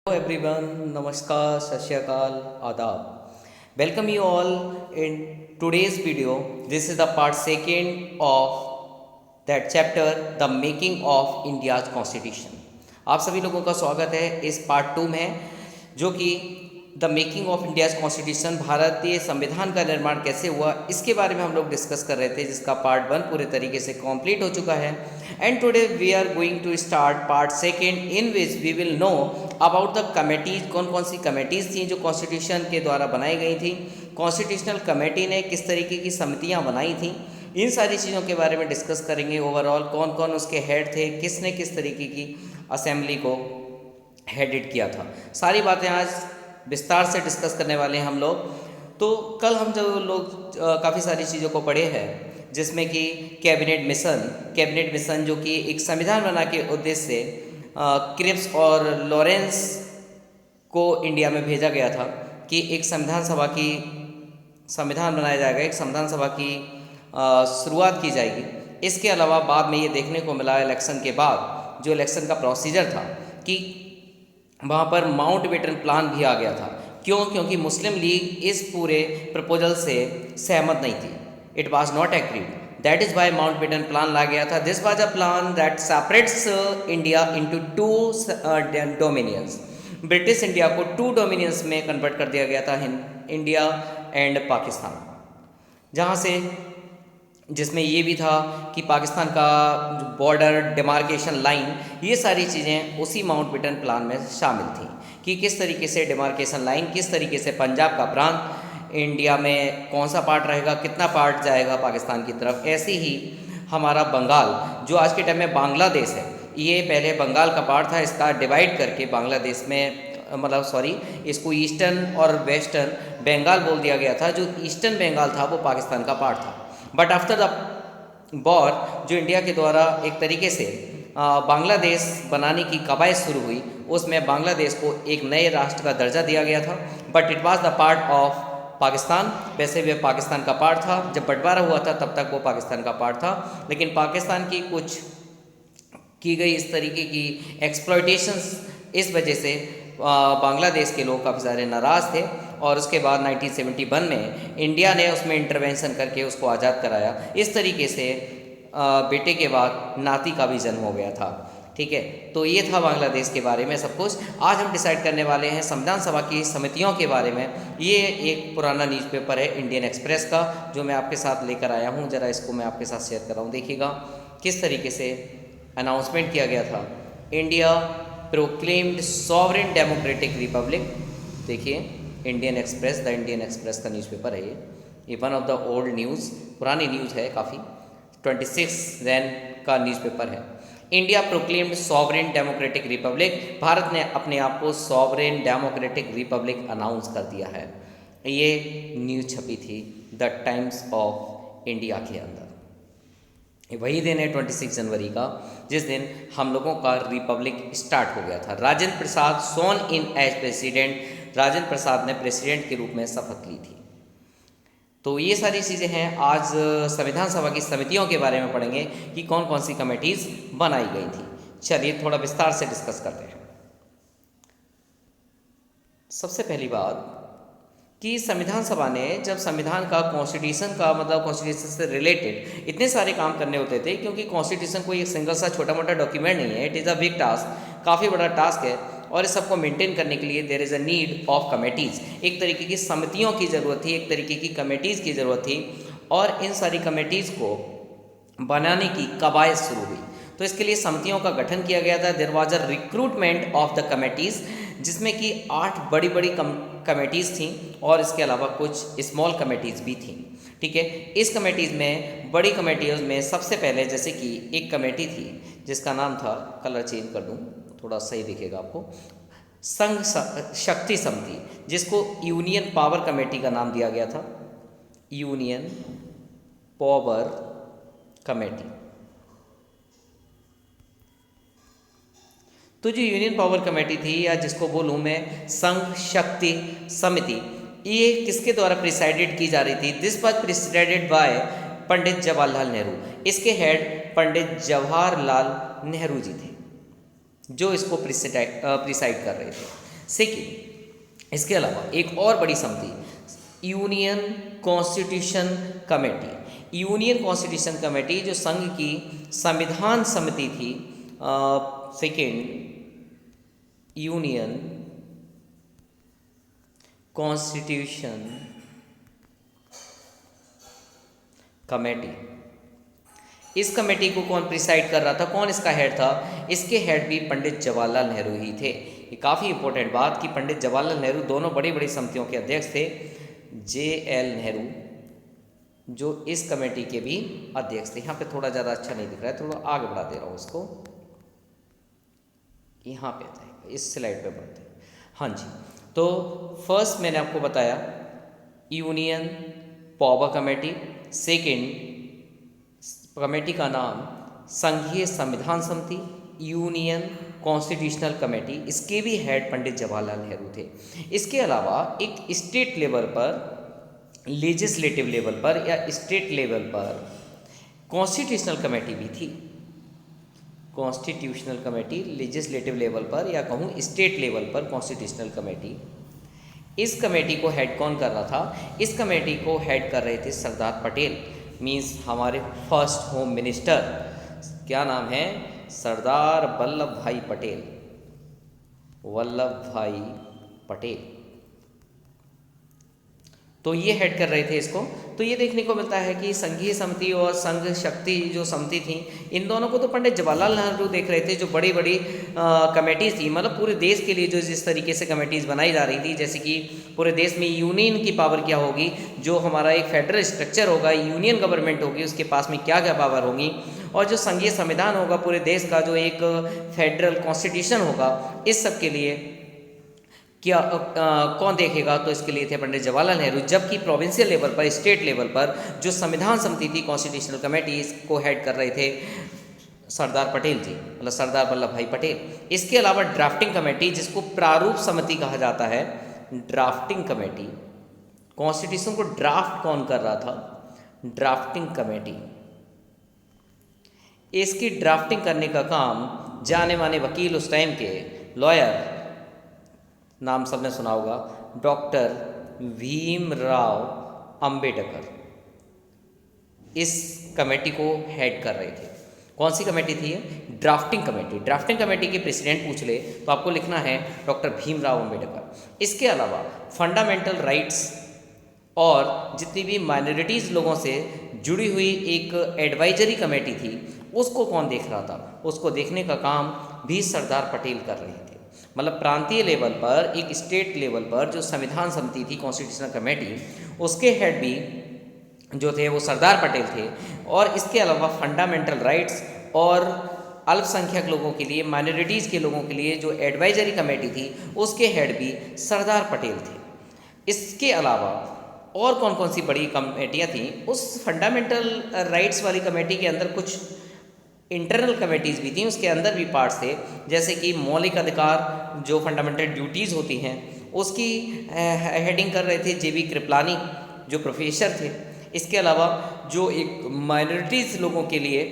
Hello everyone, Namaskar, Sat Shri Akal, Adab. Welcome you all in today's video. This is the part second of that chapter, The Making of India's Constitution. आप सभी लोगों का स्वागत है इस part 2 में, जो कि the making of India's constitution, भारतीय संविधान का निर्माण कैसे हुआ, इसके बारे में हम लोग डिस्कस कर रहे थे, जिसका पार्ट 1 पूरे तरीके से कंप्लीट हो चुका है. And today we are going to start part second, in which we will know about the committees. कौन कौन सी कमेटीज़ थी जो कॉन्स्टिट्यूशन के द्वारा बनाई गई थी, कॉन्स्टिट्यूशनल कमेटी ने किस तरीके की समितियाँ बनाई थी, इन सारी चीज़ों के बारे में डिस्कस करेंगे. ओवरऑल कौन कौन उसके हेड थे, किसने किस तरीके की असेंबली को हेडेड किया था, सारी बातें आज विस्तार से डिस्कस करने वाले हैं हम लोग. तो कल हम जो लोग काफ़ी सारी चीज़ों को पढ़े हैं, जिसमें कि कैबिनेट मिशन जो कि एक संविधान बना के उद्देश्य से क्रिप्स और लॉरेंस को इंडिया में भेजा गया था कि एक संविधान बनाया जाएगा, एक संविधान सभा की शुरुआत की जाएगी. इसके अलावा बाद में ये देखने को मिला इलेक्शन के बाद, जो इलेक्शन का प्रोसीजर था, कि वहाँ पर माउंटबेटन प्लान भी आ गया था. क्योंकि मुस्लिम लीग इस पूरे प्रपोजल से सहमत नहीं थी. It was not agreed. That is why Mountbatten plan ला गया था. This was a plan that separates India into two dominions. British India को 2 डोमिनियंस में कन्वर्ट कर दिया गया था, इंडिया एंड पाकिस्तान, जहाँ से जिसमें ये भी था कि पाकिस्तान का बॉर्डर डिमार्केशन लाइन, ये सारी चीज़ें उसी माउंटबेटन प्लान में शामिल थी कि किस तरीके से डिमार्केशन लाइन, किस तरीके से पंजाब का प्रांत इंडिया में कौन सा पार्ट रहेगा, कितना पार्ट जाएगा पाकिस्तान की तरफ. ऐसे ही हमारा बंगाल, जो आज के टाइम में बांग्लादेश है, ये पहले बंगाल का पार्ट था. इसका डिवाइड करके बांग्लादेश में इसको ईस्टर्न और वेस्टर्न बंगाल बोल दिया गया था. जो ईस्टर्न बंगाल था वो पाकिस्तान का पार्ट था. बट आफ्टर द वॉर, जो इंडिया के द्वारा एक तरीके से बांग्लादेश बनाने की कवायद शुरू हुई, उसमें बांग्लादेश को एक नए राष्ट्र का दर्जा दिया गया था. But it was the part of Pakistan. वैसे भी पाकिस्तान का पार्ट था. जब बंटवारा हुआ था तब तक वो पाकिस्तान का पार्ट था. लेकिन पाकिस्तान की कुछ की गई इस तरीके की एक्सप्लॉयटेशंस, इस वजह से बांग्लादेश के लोग काफ़ी सारे नाराज़ थे. और उसके बाद 1971 में इंडिया ने उसमें इंटरवेंशन करके उसको आज़ाद कराया. इस तरीके से बेटे के बाद नाती का भी जन्म हो गया था. ठीक है, तो ये था बांग्लादेश के बारे में सब कुछ. आज हम डिसाइड करने वाले हैं संविधान सभा की समितियों के बारे में. ये एक पुराना न्यूज़पेपर है इंडियन एक्सप्रेस का, जो मैं आपके साथ लेकर आया हूँ. ज़रा इसको मैं आपके साथ शेयर कर रहा हूँ. देखिएगा किस तरीके से अनाउंसमेंट किया गया था. India proclaimed sovereign democratic republic. देखिए, Indian Express, the Indian Express का न्यूज़पेपर है ये one of the old news, पुरानी न्यूज़ है काफ़ी. 26 रैन का न्यूज़पेपर है. India proclaimed sovereign democratic republic. Bharat ने अपने आप को सॉवरेन डेमोक्रेटिक रिपब्लिक अनाउंस कर दिया है. ये न्यूज़ छपी थी द टाइम्स ऑफ इंडिया के अंदर. वही दिन है 26 जनवरी का, जिस दिन हम लोगों का रिपब्लिक स्टार्ट हो गया था. राजेंद्र प्रसाद सोन इन एज प्रेसिडेंट. राजेंद्र प्रसाद ने प्रेसिडेंट के रूप में शपथ ली थी. तो ये सारी चीज़ें हैं. आज संविधान सभा की समितियों के बारे में पढ़ेंगे कि कौन कौन सी कमेटीज़ बनाई गई थी. चलिए थोड़ा विस्तार से डिस्कस करते हैं. सबसे पहली बात कि संविधान सभा ने, जब संविधान का कॉन्स्टिट्यूशन से रिलेटेड इतने सारे काम करने होते थे, क्योंकि कॉन्स्टिट्यूशन कोई एक सिंगल सा छोटा मोटा डॉक्यूमेंट नहीं है. It is a big task, काफ़ी बड़ा टास्क है. और इस सबको मेंटेन करने के लिए there is a need of committees. एक तरीके की समितियों की ज़रूरत थी, एक तरीके की कमेटीज़ की ज़रूरत थी. और इन सारी कमेटीज़ को बनाने की कवायद शुरू हुई. तो इसके लिए समितियों का गठन किया गया था. There was a recruitment of the committees, जिसमें कि 8 बड़ी बड़ी कमेटीज़ थीं और इसके अलावा कुछ स्मॉल कमेटीज़ भी थीं. ठीक है, इस कमेटीज़ में, बड़ी कमेटीज़ में सबसे पहले जैसे कि एक कमेटी थी जिसका नाम था, कलर चेंज कर दूँ थोड़ा सही दिखेगा आपको, संघ शक्ति समिति, जिसको यूनियन पावर कमेटी का नाम दिया गया था. Union power committee. तो जो यूनियन पावर कमेटी थी, या जिसको बोलूँ मैं संघ शक्ति समिति, ये किसके द्वारा प्रिसाइडेड की जा रही थी. This was presided bye Pandit Jawaharlal Nehru. इसके हेड पंडित जवाहरलाल नेहरू जी थे, जो इसको प्रिसाइड कर रहे थे. सेकेंड, इसके अलावा एक और बड़ी समिति union constitution committee. Union constitution committee जो संघ की संविधान समिति थी, सेकेंड यूनियन कॉन्स्टिट्यूशन कमेटी। इस कमेटी को कौन प्रिसाइड कर रहा था, कौन इसका हेड था? इसके हेड भी पंडित जवाहरलाल नेहरू ही थे। ये काफ़ी इंपॉर्टेंट बात कि पंडित जवाहरलाल नेहरू दोनों बड़ी बड़ी समितियों के अध्यक्ष थे। JL नेहरू जो इस कमेटी के भी अध्यक्ष थे। यहाँ पे थोड़ा ज़्यादा अच्छा नहीं दिख रहा है, थोड़ा आगे बढ़ा दे रहा हूँ उसको, यहाँ पे आता है, इस स्लाइड पे बढ़ते हैं। हाँ जी, तो फर्स्ट मैंने आपको बताया union power committee, second committee का नाम संघीय संविधान समिति, यूनियन कॉन्स्टिट्यूशनल कमेटी, इसके भी हेड पंडित जवाहरलाल नेहरू थे। इसके अलावा एक स्टेट लेवल पर, लेजिस्लेटिव लेवल पर या स्टेट लेवल पर कॉन्स्टिट्यूशनल कमेटी भी थी। कॉन्स्टिट्यूशनल कमेटी लेजिस्लेटिव लेवल पर या कहूँ स्टेट लेवल पर कॉन्स्टिट्यूशनल कमेटी। इस कमेटी को हेड कौन कर रहा था? इस कमेटी को हेड कर रहे थे सरदार पटेल, मीन्स हमारे फर्स्ट होम मिनिस्टर। क्या नाम है? सरदार वल्लभ भाई पटेल, वल्लभ भाई पटेल। तो ये हेड कर रहे थे इसको। तो ये देखने को मिलता है कि संघीय समिति और संघ शक्ति जो समिति थी, इन दोनों को तो पंडित जवाहरलाल नेहरू देख रहे थे। जो बड़ी बड़ी कमेटीज़ थी, मतलब पूरे देश के लिए जो जिस तरीके से कमेटीज़ बनाई जा रही थी, जैसे कि पूरे देश में यूनियन की पावर क्या होगी, जो हमारा एक फेडरल स्ट्रक्चर होगा, यूनियन गवर्नमेंट होगी, उसके पास में क्या क्या पावर होगी, और जो संघीय संविधान होगा पूरे देश का, जो एक फेडरल कॉन्स्टिट्यूशन होगा, इस सब के लिए क्या कौन देखेगा? तो इसके लिए थे पंडित जवाहरलाल नेहरू। जबकि प्रोविंशियल लेवल पर, स्टेट लेवल पर जो संविधान समिति थी, कॉन्स्टिट्यूशनल कमेटी, इसको हेड कर रहे थे सरदार पटेल जी, मतलब सरदार वल्लभ भाई पटेल। इसके अलावा ड्राफ्टिंग कमेटी, जिसको प्रारूप समिति कहा जाता है, ड्राफ्टिंग कमेटी, कॉन्स्टिट्यूशन को ड्राफ्ट कौन कर रहा था? Drafting committee. इसकी ड्राफ्टिंग करने का काम जाने माने वकील, उस टाइम के लॉयर, नाम सबने सुना होगा, डॉक्टर भीमराव अंबेडकर, इस कमेटी को हेड कर रहे थे। कौन सी कमेटी थी ये? Drafting committee. ड्राफ्टिंग कमेटी के प्रेसिडेंट पूछ ले तो आपको लिखना है डॉक्टर भीमराव अंबेडकर। इसके अलावा फंडामेंटल राइट्स और जितनी भी माइनॉरिटीज़ लोगों से जुड़ी हुई एक एडवाइजरी कमेटी थी, उसको कौन देख रहा था? उसको देखने का काम भी सरदार पटेल कर रहे थे। मतलब प्रांतीय लेवल पर, एक स्टेट लेवल पर जो संविधान समिति थी, कॉन्स्टिट्यूशनल कमेटी, उसके हेड भी जो थे वो सरदार पटेल थे। और इसके अलावा फंडामेंटल राइट्स और अल्पसंख्यक लोगों के लिए, माइनॉरिटीज़ के लोगों के लिए जो एडवाइजरी कमेटी थी, उसके हेड भी सरदार पटेल थे। इसके अलावा और कौन कौन सी बड़ी कमेटियाँ थीं? उस फंडामेंटल राइट्स वाली कमेटी के अंदर कुछ इंटरनल कमेटीज़ भी थी, उसके अंदर भी पार्ट्स थे, जैसे कि मौलिक अधिकार, जो फंडामेंटल ड्यूटीज़ होती हैं, उसकी हेडिंग कर रहे थे JB कृपलानी, जो प्रोफेसर थे। इसके अलावा जो एक माइनॉरिटीज़ लोगों के लिए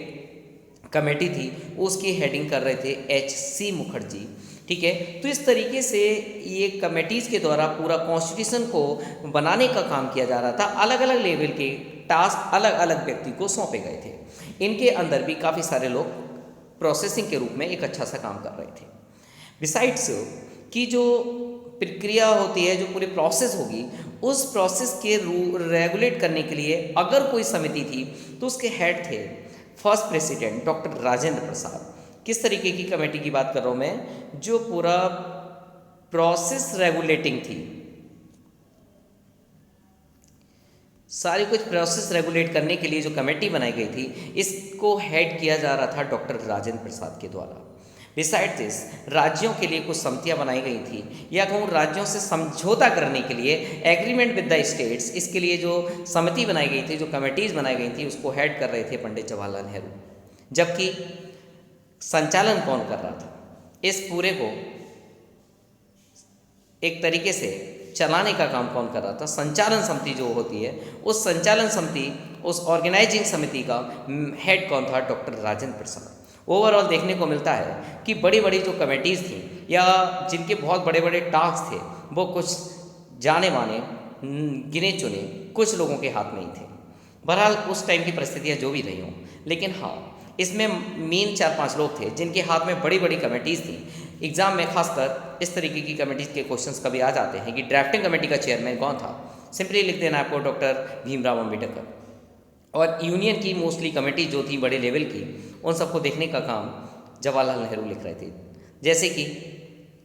कमेटी थी, उसकी हेडिंग कर रहे थे HC मुखर्जी। ठीक है, तो इस तरीके से ये कमेटीज़ के द्वारा पूरा कॉन्स्टिट्यूशन को बनाने का काम किया जा रहा था। अलग अलग लेवल के टास्क अलग अलग व्यक्ति को सौंपे गए थे। इनके अंदर भी काफ़ी सारे लोग प्रोसेसिंग के रूप में एक अच्छा सा काम कर रहे थे। बिसाइड्स कि जो प्रक्रिया होती है, जो पूरी प्रोसेस होगी, उस प्रोसेस के रेगुलेट करने के लिए अगर कोई समिति थी तो उसके हेड थे फर्स्ट प्रेसिडेंट डॉक्टर राजेंद्र प्रसाद। किस तरीके की कमेटी की बात कर रहा हूँ मैं? जो पूरा प्रोसेस रेगुलेटिंग थी, सारी कुछ प्रोसेस रेगुलेट करने के लिए जो कमेटी बनाई गई थी, इसको हेड किया जा रहा था डॉक्टर राजेंद्र प्रसाद के द्वारा। बिसाइड दिस, राज्यों के लिए कुछ समितियां बनाई गई थी, या कहूँ राज्यों से समझौता करने के लिए, एग्रीमेंट विद द स्टेट्स, इसके लिए जो समिति बनाई गई थी, जो कमेटीज़ बनाई गई थी, उसको हेड कर रहे थे पंडित जवाहरलाल नेहरू। जबकि संचालन कौन कर रहा था? इस पूरे को एक तरीके से चलाने का काम कौन कर रहा था? संचालन समिति जो होती है, उस संचालन समिति, उस ऑर्गेनाइजिंग समिति का हेड कौन था? डॉक्टर राजेंद्र प्रसाद। ओवरऑल देखने को मिलता है कि बड़ी बड़ी जो कमेटीज़ थी या जिनके बहुत बड़े बड़े टास्क थे वो कुछ जाने माने गिने चुने कुछ लोगों के हाथ में ही थे। बहरहाल उस टाइम की परिस्थितियाँ जो भी रही हों, लेकिन हाँ इसमें मेन 4-5 लोग थे जिनके हाथ में बड़ी बड़ी कमेटीज़ थी। एग्ज़ाम में खासकर इस तरीके की कमेटीज़ के क्वेश्चंस कभी आ जाते हैं कि ड्राफ्टिंग कमेटी का चेयरमैन कौन था। सिंपली लिख देना आपको डॉक्टर भीमराव अम्बेडकर। और यूनियन की मोस्टली कमेटी जो थी बड़े लेवल की, उन सबको देखने का काम जवाहरलाल नेहरू लिख रहे थे। जैसे कि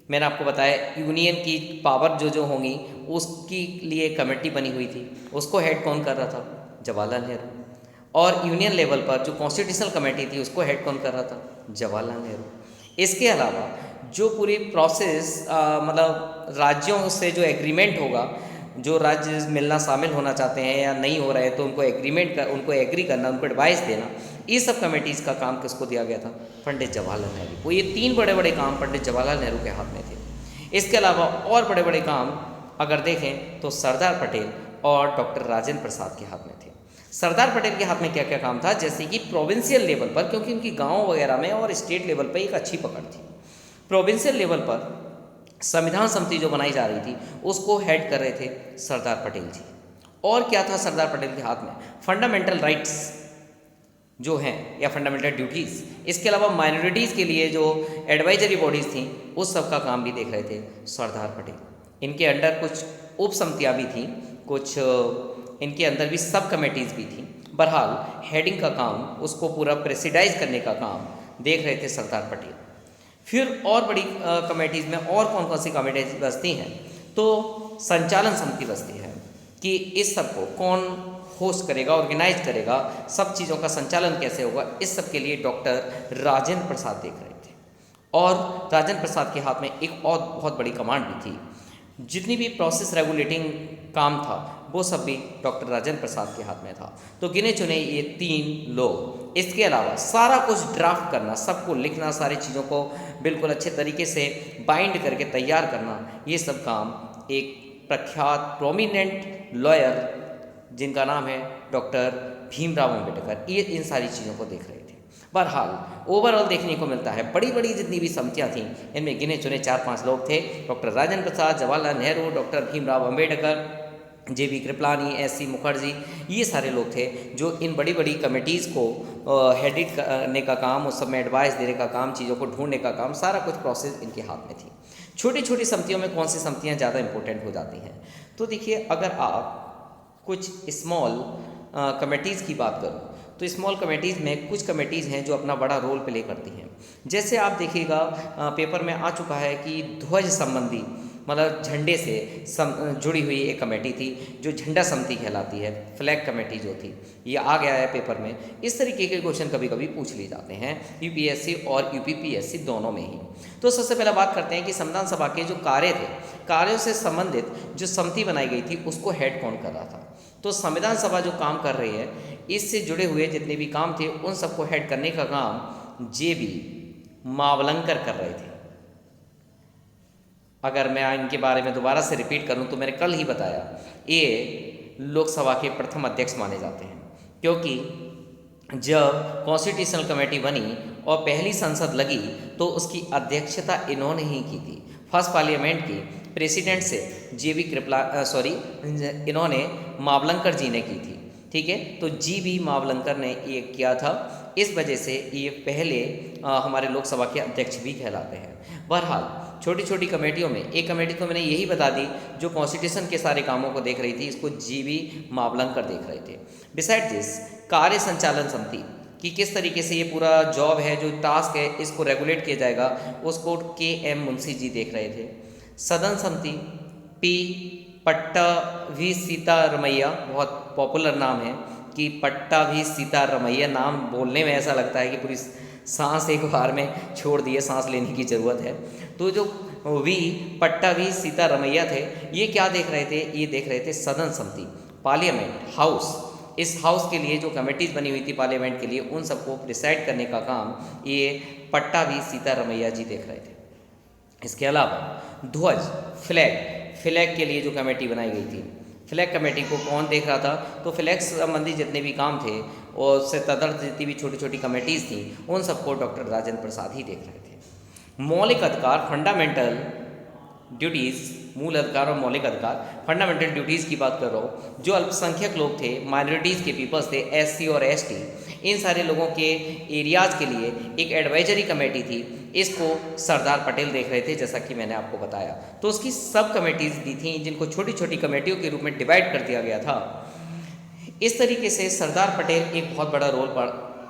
मैंने आपको बताया यूनियन की पावर जो होंगी उसकी लिए कमेटी बनी हुई थी, उसको हेड कौन कर रहा था? जवाहरलाल नेहरू। और यूनियन लेवल पर जो कॉन्स्टिट्यूशनल कमेटी थी उसको हेड कौन कर रहा था? जवाहरलाल नेहरू। इसके अलावा जो पूरी प्रोसेस मतलब राज्यों से जो एग्रीमेंट होगा, जो राज्य मिलना शामिल होना चाहते हैं या नहीं हो रहे तो उनको एग्रीमेंट कर उनको एग्री करना, उनको एडवाइस देना, ये सब कमेटीज़ का काम किसको दिया गया था? पंडित जवाहरलाल नेहरू को। ये 3 बड़े बड़े काम पंडित जवाहरलाल नेहरू के हाथ में थे। इसके अलावा और बड़े बड़े काम अगर देखें तो सरदार पटेल और डॉक्टर राजेंद्र प्रसाद के हाथ में थे। सरदार पटेल के हाथ में क्या क्या काम था? जैसे कि प्रोविंशियल लेवल पर, क्योंकि उनकी गाँव वगैरह में और स्टेट लेवल पर एक अच्छी पकड़ थी, प्रोविंशियल लेवल पर संविधान समिति जो बनाई जा रही थी उसको हेड कर रहे थे सरदार पटेल जी। और क्या था सरदार पटेल के हाथ में? फंडामेंटल राइट्स जो हैं या फंडामेंटल ड्यूटीज़, इसके अलावा माइनॉरिटीज़ के लिए जो एडवाइजरी बॉडीज़ थी उस सब का काम भी देख रहे थे सरदार पटेल। इनके अंडर कुछ उप समितियाँ भी थीं, कुछ इनके अंदर भी सब कमेटीज़ भी थीं। बहरहाल हेडिंग का काम, उसको पूरा प्रेसिडाइज करने का काम देख रहे थे सरदार पटेल। फिर और बड़ी कमेटीज़ में और कौन कौन सी कमेटीज बसती हैं? तो संचालन समिति बसती है कि इस सब को कौन होस्ट करेगा, ऑर्गेनाइज करेगा, सब चीज़ों का संचालन कैसे होगा, इस सब के लिए डॉक्टर राजेंद्र प्रसाद देख रहे थे। और राजेंद्र प्रसाद के हाथ में एक और बहुत बड़ी कमांड भी थी। जितनी भी प्रोसेस रेगुलेटिंग काम था वो सब भी डॉक्टर राजेंद्र प्रसाद के हाथ में था। तो गिने चुने ये 3 लोग। इसके अलावा सारा कुछ ड्राफ्ट करना, सबको लिखना, सारी चीज़ों को बिल्कुल अच्छे तरीके से बाइंड करके तैयार करना, ये सब काम एक प्रख्यात प्रोमिनेंट लॉयर जिनका नाम है डॉक्टर भीमराव अम्बेडकर, ये इन सारी चीज़ों को देख रहे थे। बहरहाल ओवरऑल देखने को मिलता है बड़ी बड़ी जितनी भी समितियाँ थीं इनमें गिने चुने 4-5 लोग थे। Doctor Rajendra Prasad, Jawaharlal Nehru, doctor Bhimrao Ambedkar, JB Kripalani, SC Mukherjee, ये सारे लोग थे जो इन बड़ी बड़ी कमेटीज़ को हेडिट करने का काम, उस सब में एडवाइस देने का काम, चीज़ों को ढूंढने का काम, सारा कुछ प्रोसेस इनके हाथ में थी। छोटी छोटी समितियों में कौन सी समितियाँ ज़्यादा इंपॉर्टेंट हो जाती हैं? तो देखिए, अगर आप कुछ स्मॉल कमेटीज़ की बात करूँ तो स्मॉल कमेटीज़ में कुछ कमेटीज़ हैं जो अपना बड़ा रोल प्ले करती हैं। जैसे आप देखिएगा पेपर में आ चुका है कि ध्वज संबंधी, मतलब झंडे से जुड़ी हुई एक कमेटी थी जो झंडा समिति कहलाती है, फ्लैग कमेटी जो थी, ये आ गया है पेपर में। इस तरीके के क्वेश्चन कभी कभी पूछ लिए जाते हैं UPSC और UPPSC दोनों में ही। तो सबसे पहले बात करते हैं कि संविधान सभा के जो कार्य थे, कार्यों से संबंधित जो समिति बनाई गई थी उसको हेड कौन कर रहा था? तो संविधान सभा जो काम कर रही है, इससे जुड़े हुए जितने भी काम थे उन सबको हेड करने का काम JB मावलंकर कर रहे थे। अगर मैं इनके बारे में दोबारा से रिपीट करूं तो मैंने कल ही बताया, ये लोकसभा के प्रथम अध्यक्ष माने जाते हैं, क्योंकि जब कॉन्स्टिट्यूशनल कमेटी बनी और पहली संसद लगी तो उसकी अध्यक्षता इन्होंने ही की थी। फर्स्ट पार्लियामेंट की प्रेसिडेंट से इन्होंने मावलंकर जी ने की थी। ठीक है, तो JB मावलंकर ने ये किया था, इस वजह से ये पहले हमारे लोकसभा के अध्यक्ष भी कहलाते हैं। बहरहाल छोटी छोटी कमेटियों में एक कमेटी तो मैंने यही बता दी जो कॉन्स्टिट्यूशन के सारे कामों को देख रही थी, इसको JB मावलंकर देख रहे थे। बिसाइड दिस, कार्य संचालन समिति कि किस तरीके से ये पूरा जॉब है, जो टास्क है, इसको रेगुलेट किया जाएगा, उसको KM मुंशी जी देख रहे थे। सदन समिति P पट्टाभी सीतारमैया, बहुत पॉपुलर नाम है कि पट्टाभी सीतारमैया, नाम बोलने में ऐसा लगता है कि पूरी सांस एक बार में छोड़ दिए, सांस लेने की ज़रूरत है। तो जो पट्टाभी सीतारमैया थे, ये क्या देख रहे थे? ये देख रहे थे सदन समिति, पार्लियामेंट हाउस, इस हाउस के लिए जो कमेटीज़ बनी हुई थी पार्लियामेंट के लिए, उन सबको डिसाइड करने का काम ये पट्टाभी सीतारमैया जी देख रहे थे। इसके अलावा ध्वज, फ्लैग के लिए जो कमेटी बनाई गई थी, फ्लैग कमेटी को कौन देख रहा था? तो फ्लैग संबंधी जितने भी काम थे और उससे तदर्थ जितनी भी छोटी छोटी कमेटीज़ थी, उन सबको डॉक्टर राजेंद्र प्रसाद ही देख रहे थे। मौलिक अधिकार, फंडामेंटल ड्यूटीज़, मूल अधिकार और मौलिक अधिकार, फंडामेंटल ड्यूटीज़ की बात कर रहा हूँ। जो अल्पसंख्यक लोग थे, माइनॉरिटीज़ के पीपल्स थे, एससी और एसटी, इन सारे लोगों के एरियाज़ के लिए एक एडवाइजरी कमेटी थी। इसको सरदार पटेल देख रहे थे, जैसा कि मैंने आपको बताया। तो उसकी सब कमेटीज़ भी थी जिनको छोटी छोटी कमेटियों के रूप में डिवाइड कर दिया गया था। इस तरीके से सरदार पटेल एक बहुत बड़ा रोल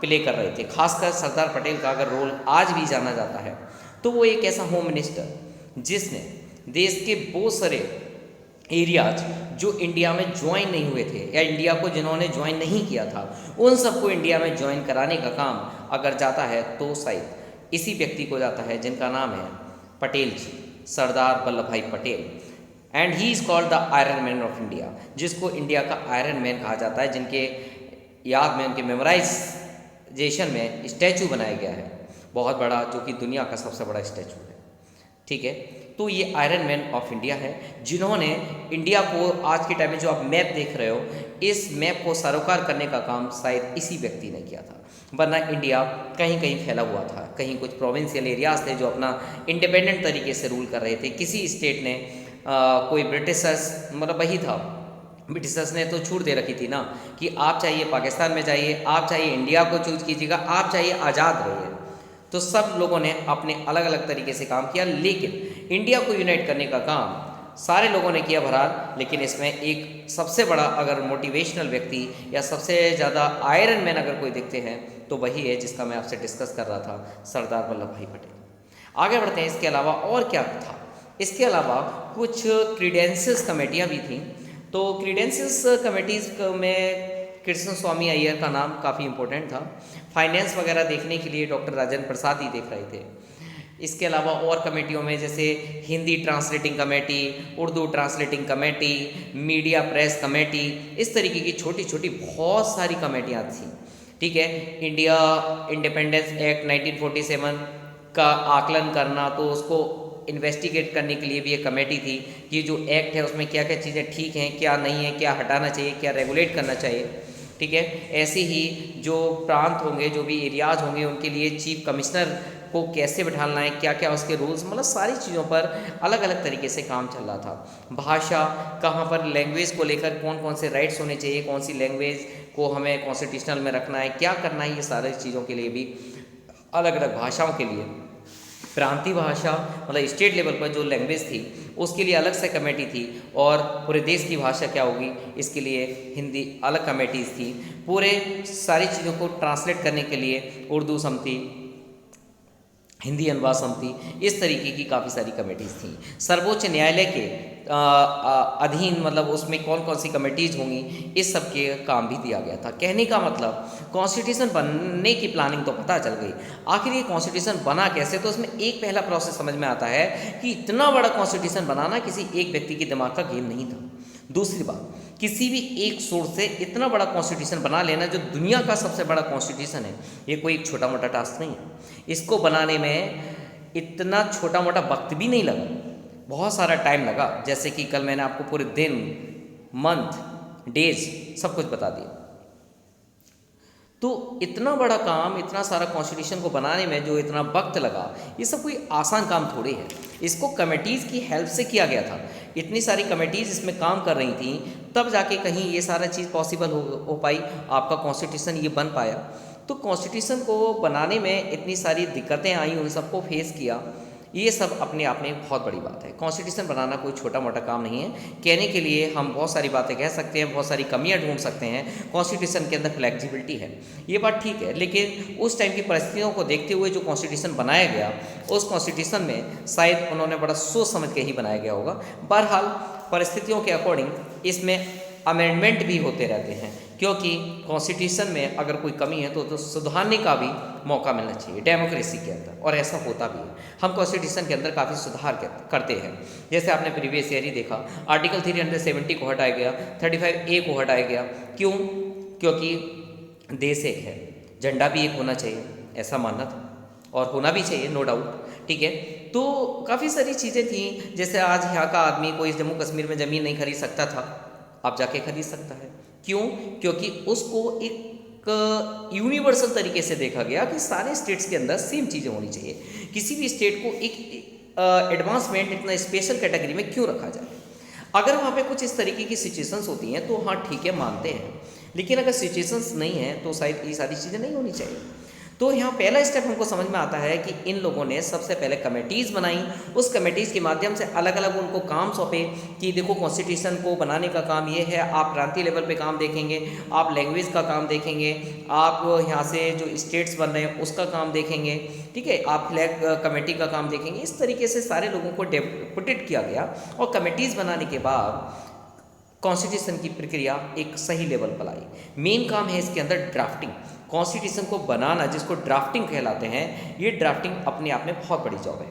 प्ले कर रहे थे। खासकर सरदार पटेल का अगर रोल आज भी जाना जाता है तो वो एक ऐसा होम मिनिस्टर जिसने देश के बहुत सारे एरियाज जो इंडिया में ज्वाइन नहीं हुए थे या इंडिया को जिन्होंने ज्वाइन नहीं किया था, उन सबको इंडिया में ज्वाइन कराने का काम अगर जाता है तो शायद इसी व्यक्ति को जाता है जिनका नाम है पटेल जी, सरदार वल्लभ भाई Patel. And he is called the iron man of India, जिसको इंडिया का आयरन मैन कहा जाता है, जिनके याद में, उनके मेमोराइजेशन में स्टैचू बनाया गया है बहुत बड़ा, जो कि दुनिया का सबसे बड़ा स्टैचू है। ठीक है, तो ये आयरन मैन ऑफ इंडिया है जिन्होंने इंडिया को आज के टाइम में जो आप मैप देख रहे हो, इस मैप को सारोकार करने का काम शायद इसी व्यक्ति ने किया था। वरना इंडिया कहीं कहीं फैला हुआ था, कहीं कुछ प्रोविंशियल एरियाज थे जो अपना इंडिपेंडेंट तरीके से रूल कर रहे थे। किसी स्टेट ने कोई ब्रिटिशर्स, मतलब वही था, ब्रिटिशर्स ने तो छूट दे रखी थी ना कि आप चाहिए पाकिस्तान में जाइए, आप चाहिए इंडिया को चूज कीजिएगा, आप चाहिए आज़ाद रहिए। तो सब लोगों ने अपने अलग अलग तरीके से काम किया, लेकिन इंडिया को यूनाइट करने का काम सारे लोगों ने किया बहरहाल। लेकिन इसमें एक सबसे बड़ा अगर मोटिवेशनल व्यक्ति या सबसे ज़्यादा आयरन मैन अगर कोई दिखते हैं तो वही है जिसका मैं आपसे डिस्कस कर रहा था, सरदार वल्लभ भाई पटेल। आगे बढ़ते हैं। इसके अलावा और क्या था? इसके अलावा कुछ क्रीडेंशियल्स कमेटियाँ भी थीं। तो क्रीडेंशियल्स कमेटीज़ में कृष्ण स्वामी अय्यर का नाम काफ़ी इंपॉर्टेंट था। फाइनेंस वगैरह देखने के लिए डॉक्टर राजेंद्र प्रसाद ही देख रहे थे। इसके अलावा और कमेटियों में जैसे Hindi translating committee, Urdu translating committee, media press committee, इस तरीके की छोटी छोटी बहुत सारी कमेटियाँ थीं। ठीक है, इंडिया इंडिपेंडेंस एक्ट 1947 का आकलन करना, तो उसको इन्वेस्टिगेट करने के लिए भी एक कमेटी थी कि जो एक्ट है उसमें क्या क्या चीज़ें ठीक हैं, क्या नहीं है, क्या हटाना चाहिए, क्या रेगुलेट करना चाहिए। ठीक है, ऐसे ही जो प्रांत होंगे, जो भी एरियाज होंगे, उनके लिए चीफ कमिश्नर को कैसे बिठाना है, क्या क्या उसके रूल्स, मतलब सारी चीज़ों पर अलग अलग तरीके से काम चल रहा था। भाषा, कहाँ पर लैंग्वेज को लेकर कौन कौन से राइट्स होने चाहिए, कौन सी लैंग्वेज को हमें कॉन्स्टिट्यूशनल में रखना है, क्या करना है, ये सारी चीज़ों के लिए भी अलग अलग भाषाओं के लिए प्रांतीय भाषा, मतलब स्टेट लेवल पर जो लैंग्वेज थी उसके लिए अलग से कमेटी थी, और पूरे देश की भाषा क्या होगी इसके लिए हिंदी अलग कमेटीज़ थी। पूरे सारी चीज़ों को ट्रांसलेट करने के लिए उर्दू समिति, हिंदी अनुवाद समिति, इस तरीके की काफ़ी सारी कमेटीज़ थी। सर्वोच्च न्यायालय के अधीन, मतलब उसमें कौन कौन सी कमेटीज़ होंगी, इस सब के काम भी दिया गया था। कहने का मतलब कॉन्स्टिट्यूशन बनने की प्लानिंग तो पता चल गई, आखिर ये कॉन्स्टिट्यूशन बना कैसे? तो उसमें एक पहला प्रोसेस समझ में आता है कि इतना बड़ा कॉन्स्टिट्यूशन बनाना किसी एक व्यक्ति के दिमाग का गेम नहीं था। दूसरी बात, किसी भी एक सोर्स से इतना बड़ा कॉन्स्टिट्यूशन बना लेना जो दुनिया का सबसे बड़ा कॉन्स्टिट्यूशन है, ये कोई एक छोटा मोटा टास्क नहीं है। इसको बनाने में इतना छोटा मोटा वक्त भी नहीं लगा, बहुत सारा टाइम लगा। जैसे कि कल मैंने आपको पूरे दिन, मंथ, डेज सब कुछ बता दिया। तो इतना बड़ा काम, इतना सारा कॉन्स्टिट्यूशन को बनाने में जो इतना वक्त लगा, ये सब कोई आसान काम थोड़ी है। इसको कमेटीज़ की हेल्प से किया गया था। इतनी सारी कमेटीज़ इसमें काम कर रही थी, तब जाके कहीं ये सारा चीज़ पॉसिबल हो पाई, आपका कॉन्स्टिट्यूशन ये बन पाया। तो कॉन्स्टिट्यूशन को बनाने में इतनी सारी दिक्कतें आई, उन सबको फेस किया, ये सब अपने आप में बहुत बड़ी बात है। कॉन्स्टिट्यूशन बनाना कोई छोटा मोटा काम नहीं है। कहने के लिए हम बहुत सारी बातें कह सकते हैं, बहुत सारी कमियां ढूंढ सकते हैं, कॉन्स्टिट्यूशन के अंदर फ्लेक्सिबिलिटी है, ये बात ठीक है। लेकिन उस टाइम की परिस्थितियों को देखते हुए जो कॉन्स्टिट्यूशन बनाया गया, उस कॉन्स्टिट्यूशन में शायद उन्होंने बड़ा सोच समझ के ही बनाया गया होगा। बहरहाल परिस्थितियों के अकॉर्डिंग इसमें अमेंडमेंट भी होते रहते हैं, क्योंकि कॉन्स्टिट्यूशन में अगर कोई कमी है तो सुधारने का भी मौका मिलना चाहिए डेमोक्रेसी के अंदर, और ऐसा होता भी है। हम कॉन्स्टिट्यूशन के अंदर काफ़ी सुधार करते हैं। जैसे आपने प्रीवियस ईयर ही देखा, आर्टिकल 370 को हटाया गया, 35A को हटाया गया। क्यों? क्योंकि देश एक है, झंडा भी एक होना चाहिए, ऐसा मानना था, और होना भी चाहिए, नो डाउट। ठीक है, तो काफ़ी सारी चीज़ें थी। जैसे आज यहाँ का आदमी कोई जम्मू कश्मीर में ज़मीन नहीं खरीद सकता था, आप जाके खरीद सकता है। क्यों? क्योंकि उसको एक यूनिवर्सल तरीके से देखा गया कि सारे स्टेट्स के अंदर सेम चीज़ें होनी चाहिए, किसी भी स्टेट को एक एडवांसमेंट इतना स्पेशल कैटेगरी में क्यों रखा जाए। अगर वहाँ पे कुछ इस तरीके की सिचुएशंस होती हैं तो हाँ ठीक है, मानते हैं, लेकिन अगर सिचुएशंस नहीं है तो शायद ये सारी चीज़ें नहीं होनी चाहिए। तो यहाँ पहला स्टेप हमको समझ में आता है कि इन लोगों ने सबसे पहले कमेटीज़ बनाई, उस कमेटीज़ के माध्यम से अलग अलग उनको काम सौंपे कि देखो कॉन्स्टिट्यूशन को बनाने का काम ये है, आप प्रांतीय लेवल पे काम देखेंगे, आप लैंग्वेज का काम देखेंगे, आप यहाँ से जो स्टेट्स बन रहे हैं उसका काम देखेंगे, ठीक है, आप फ्लैग कमेटी का काम देखेंगे। इस तरीके से सारे लोगों को डेपुटेड किया गया और कमेटीज़ बनाने के बाद कॉन्स्टिट्यूशन की प्रक्रिया एक सही लेवल पर आई। मेन काम है इसके अंदर ड्राफ्टिंग, कॉन्स्टिट्यूशन को बनाना, जिसको ड्राफ्टिंग कहलाते हैं। ये ड्राफ्टिंग अपने आप में बहुत बड़ी जॉब है।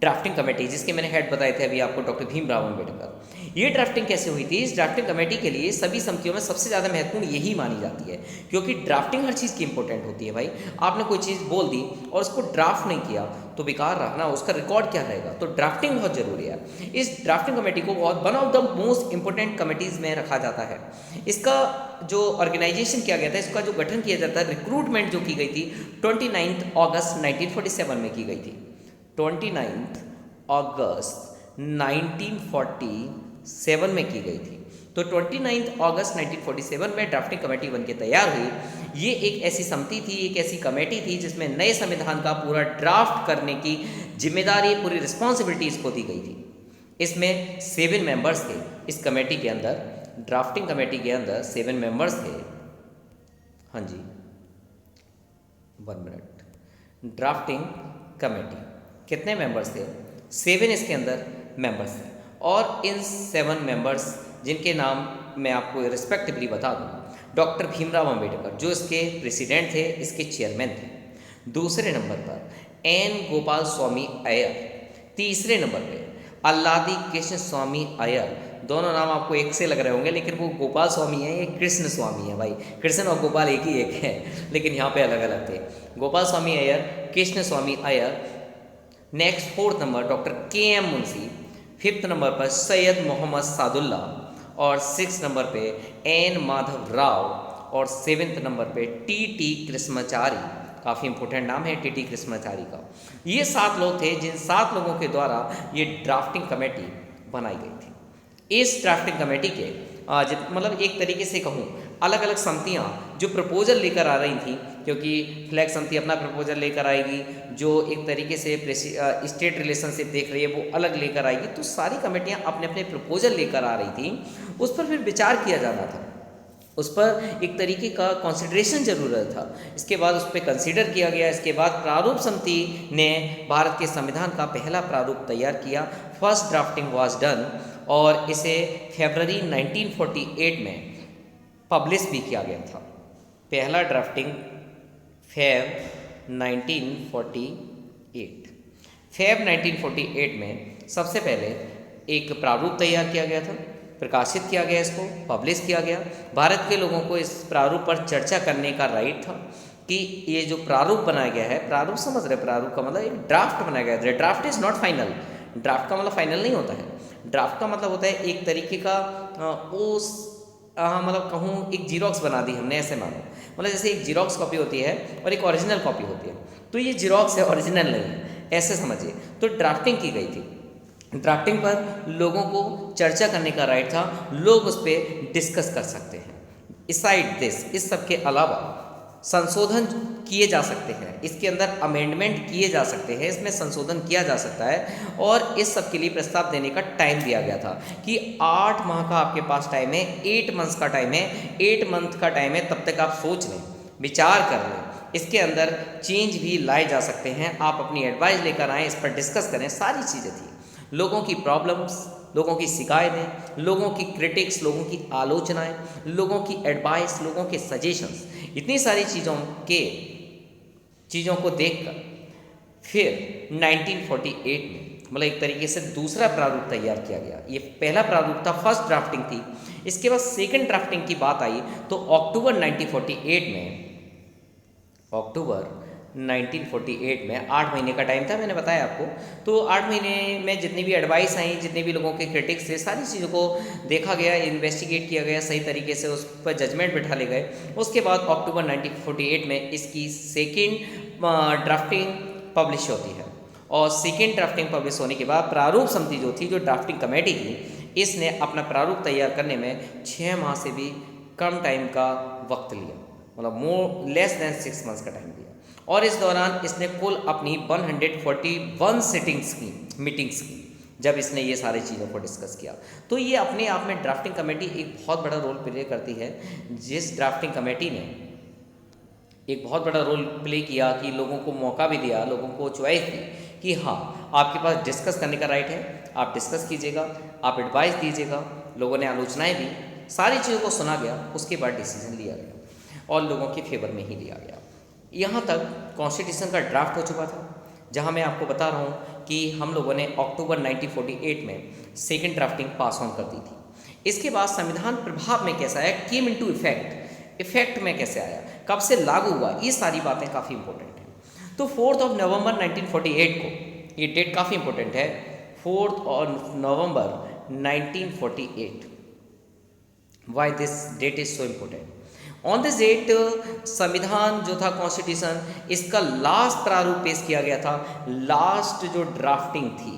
ड्राफ्टिंग कमेटी, जिसके मैंने हेड बताए थे अभी आपको, डॉक्टर भीमराव अम्बेडकर। ये ड्राफ्टिंग कैसे हुई थी? इस ड्राफ्टिंग कमेटी के लिए सभी समितियों में सबसे ज़्यादा महत्वपूर्ण यही मानी जाती है, क्योंकि ड्राफ्टिंग हर चीज़ की इंपॉर्टेंट होती है। भाई आपने कोई चीज़ बोल दी और उसको ड्राफ्ट नहीं किया तो बेकार रहा ना, उसका रिकॉर्ड क्या रहेगा। तो ड्राफ्टिंग बहुत जरूरी है। इस ड्राफ्टिंग कमेटी को बहुत one of the most important committees में रखा जाता है। इसका जो ऑर्गेनाइजेशन किया गया था, इसका जो गठन किया जाता है, रिक्रूटमेंट जो की गई थी 29 अगस्त 1947 में की गई थी। 29 अगस्त 1947 में की गई थी। तो 29 अगस्त 1947 में ड्राफ्टिंग कमेटी बनके तैयार हुई। ये एक ऐसी समिति थी, एक ऐसी कमेटी थी जिसमें नए संविधान का पूरा ड्राफ्ट करने की जिम्मेदारी, पूरी रिस्पॉन्सिबिलिटी इसको दी गई थी। इसमें 7 मेंबर्स थे इस कमेटी के अंदर, ड्राफ्टिंग कमेटी के अंदर 7 मेंबर्स थे। हाँ जी, 1 मिनट। ड्राफ्टिंग कमेटी कितने मेंबर्स थे? 7 इसके अंदर मेंबर्स थे। और इन 7 मेंबर्स जिनके नाम मैं आपको रिस्पेक्टिवली बता दूं, डॉक्टर भीमराव अंबेडकर जो इसके प्रेसिडेंट थे, इसके चेयरमैन थे। दूसरे नंबर पर एन गोपाल स्वामी अय्यर। तीसरे नंबर पे अल्लादी कृष्ण स्वामी अय्यर। दोनों नाम आपको एक से लग रहे होंगे, लेकिन वो गोपाल स्वामी है, ये कृष्ण स्वामी है। भाई कृष्ण और गोपाल एक ही एक है, लेकिन यहाँ पे अलग अलग थे। Gopalaswami Ayyar, Krishnaswami Ayyar. Next 4th number doctor K M. Munshi. 5th number पर सैयद मोहम्मद सादुल्ला। और 6th नंबर पे एन माधव राव। और 7th नंबर पे टी कृष्णाचारी। काफ़ी इंपॉर्टेंट नाम है टी कृष्णाचारी का। ये 7 लोग थे जिन 7 लोगों के द्वारा ये ड्राफ्टिंग कमेटी बनाई गई थी। इस ड्राफ्टिंग कमेटी के मतलब एक तरीके से कहूँ, अलग अलग समितियाँ जो प्रपोजल लेकर आ रही थी, क्योंकि फ्लैग समिति अपना प्रपोजल लेकर आएगी, जो एक तरीके से स्टेट रिलेशनशिप देख रही है वो अलग लेकर आएगी। तो सारी कमेटियाँ अपने अपने प्रपोजल लेकर आ रही थी, उस पर फिर विचार किया जाना था, उस पर एक तरीके का कंसिडरेशन ज़रूरत था। इसके बाद उस पर कंसीडर किया गया। इसके बाद प्रारूप समिति ने भारत के संविधान का पहला प्रारूप तैयार किया। फर्स्ट ड्राफ्टिंग वाज डन और इसे फरवरी 1948 में पब्लिश भी किया गया था। पहला ड्राफ्टिंग फेब 1948 में सबसे पहले एक प्रारूप तैयार किया गया था, प्रकाशित किया गया, इसको पब्लिश किया गया। भारत के लोगों को इस प्रारूप पर चर्चा करने का राइट था कि ये जो प्रारूप बनाया गया है, प्रारूप समझ रहे, प्रारूप का मतलब एक ड्राफ्ट बनाया गया है। Draft is not final. Draft का मतलब फाइनल नहीं होता है। ड्राफ्ट का मतलब होता है एक तरीके का मतलब कहूँ एक जीरोक्स बना दी हमने, ऐसे मानो। मतलब जैसे एक जीरोक्स कॉपी होती है और एक ओरिजिनल कॉपी होती है, तो ये जीरोक्स है, ओरिजिनल नहीं है, ऐसे समझिए। तो ड्राफ्टिंग की गई थी। ड्राफ्टिंग पर लोगों को चर्चा करने का राइट था, लोग उस पर डिस्कस कर सकते हैं। इसाइड दिस, इस सब के अलावा संशोधन किए जा सकते हैं, इसके अंदर अमेंडमेंट किए जा सकते हैं, इसमें संशोधन किया जा सकता है। और इस सब के लिए प्रस्ताव देने का टाइम दिया गया था कि 8 माह का आपके पास टाइम है, 8 मंथ्स का टाइम है। 8 मंथ का टाइम है, तब तक आप सोच लें, विचार कर लें, इसके अंदर चेंज भी लाए जा सकते हैं। आप अपनी एडवाइस लेकर आएँ, इस पर डिस्कस करें। सारी चीज़ें थी, लोगों की प्रॉब्लम्स, लोगों की शिकायतें, लोगों की क्रिटिक्स, लोगों की आलोचनाएं, लोगों की एडवाइस, लोगों के सजेशंस, इतनी सारी चीज़ों को देखकर फिर 1948 में मतलब एक तरीके से दूसरा प्रारूप तैयार किया गया। ये पहला प्रारूप था, फर्स्ट ड्राफ्टिंग थी। इसके बाद सेकंड ड्राफ्टिंग की बात आई तो अक्टूबर 1948 में 8 महीने का टाइम था, मैंने बताया आपको। तो 8 महीने में जितनी भी एडवाइस आई, जितने भी लोगों के क्रिटिक्स थे, सारी चीज़ों को देखा गया, इन्वेस्टिगेट किया गया, सही तरीके से उस पर जजमेंट बिठा ले गए। उसके बाद अक्टूबर 1948 में इसकी सेकेंड ड्राफ्टिंग पब्लिश होती है, और सेकेंड ड्राफ्टिंग पब्लिश होने के बाद प्रारूप समिति जो थी, जो ड्राफ्टिंग कमेटी थी, इसने अपना प्रारूप तैयार करने में 6 माह से भी कम टाइम का वक्त लिया, मतलब मोर लेस देन 6 मंथ्स का टाइम लिया। और इस दौरान इसने कुल अपनी 141 सिटिंग्स की, मीटिंग्स की, जब इसने ये सारी चीज़ों को डिस्कस किया। तो ये अपने आप में ड्राफ्टिंग कमेटी एक बहुत बड़ा रोल प्ले करती है। जिस ड्राफ्टिंग कमेटी ने एक बहुत बड़ा रोल प्ले किया कि लोगों को मौका भी दिया, लोगों को चॉइस दी कि हाँ, आपके पास डिस्कस करने का राइट है, आप डिस्कस कीजिएगा, आप एडवाइस दीजिएगा। लोगों ने आलोचनाएं दी, सारी चीज़ों को सुना गया, उसके बाद डिसीजन लिया गया और लोगों के फेवर में ही लिया गया। यहाँ तक कॉन्स्टिट्यूशन का ड्राफ्ट हो चुका था, जहाँ मैं आपको बता रहा हूँ कि हम लोगों ने अक्टूबर 1948 में सेकेंड ड्राफ्टिंग पास ऑन कर दी थी। इसके बाद संविधान प्रभाव में कैसा आया, केम इनटू इफेक्ट में कैसे आया, कब से लागू हुआ, ये सारी बातें काफ़ी इंपॉर्टेंट हैं। तो 4 नवंबर 1948 को, ये डेट काफ़ी इंपॉर्टेंट है, 4 November 1948। Why this date is so important? On this date संविधान जो था, कॉन्स्टिट्यूशन, इसका लास्ट प्रारूप पेश किया गया था। लास्ट जो ड्राफ्टिंग थी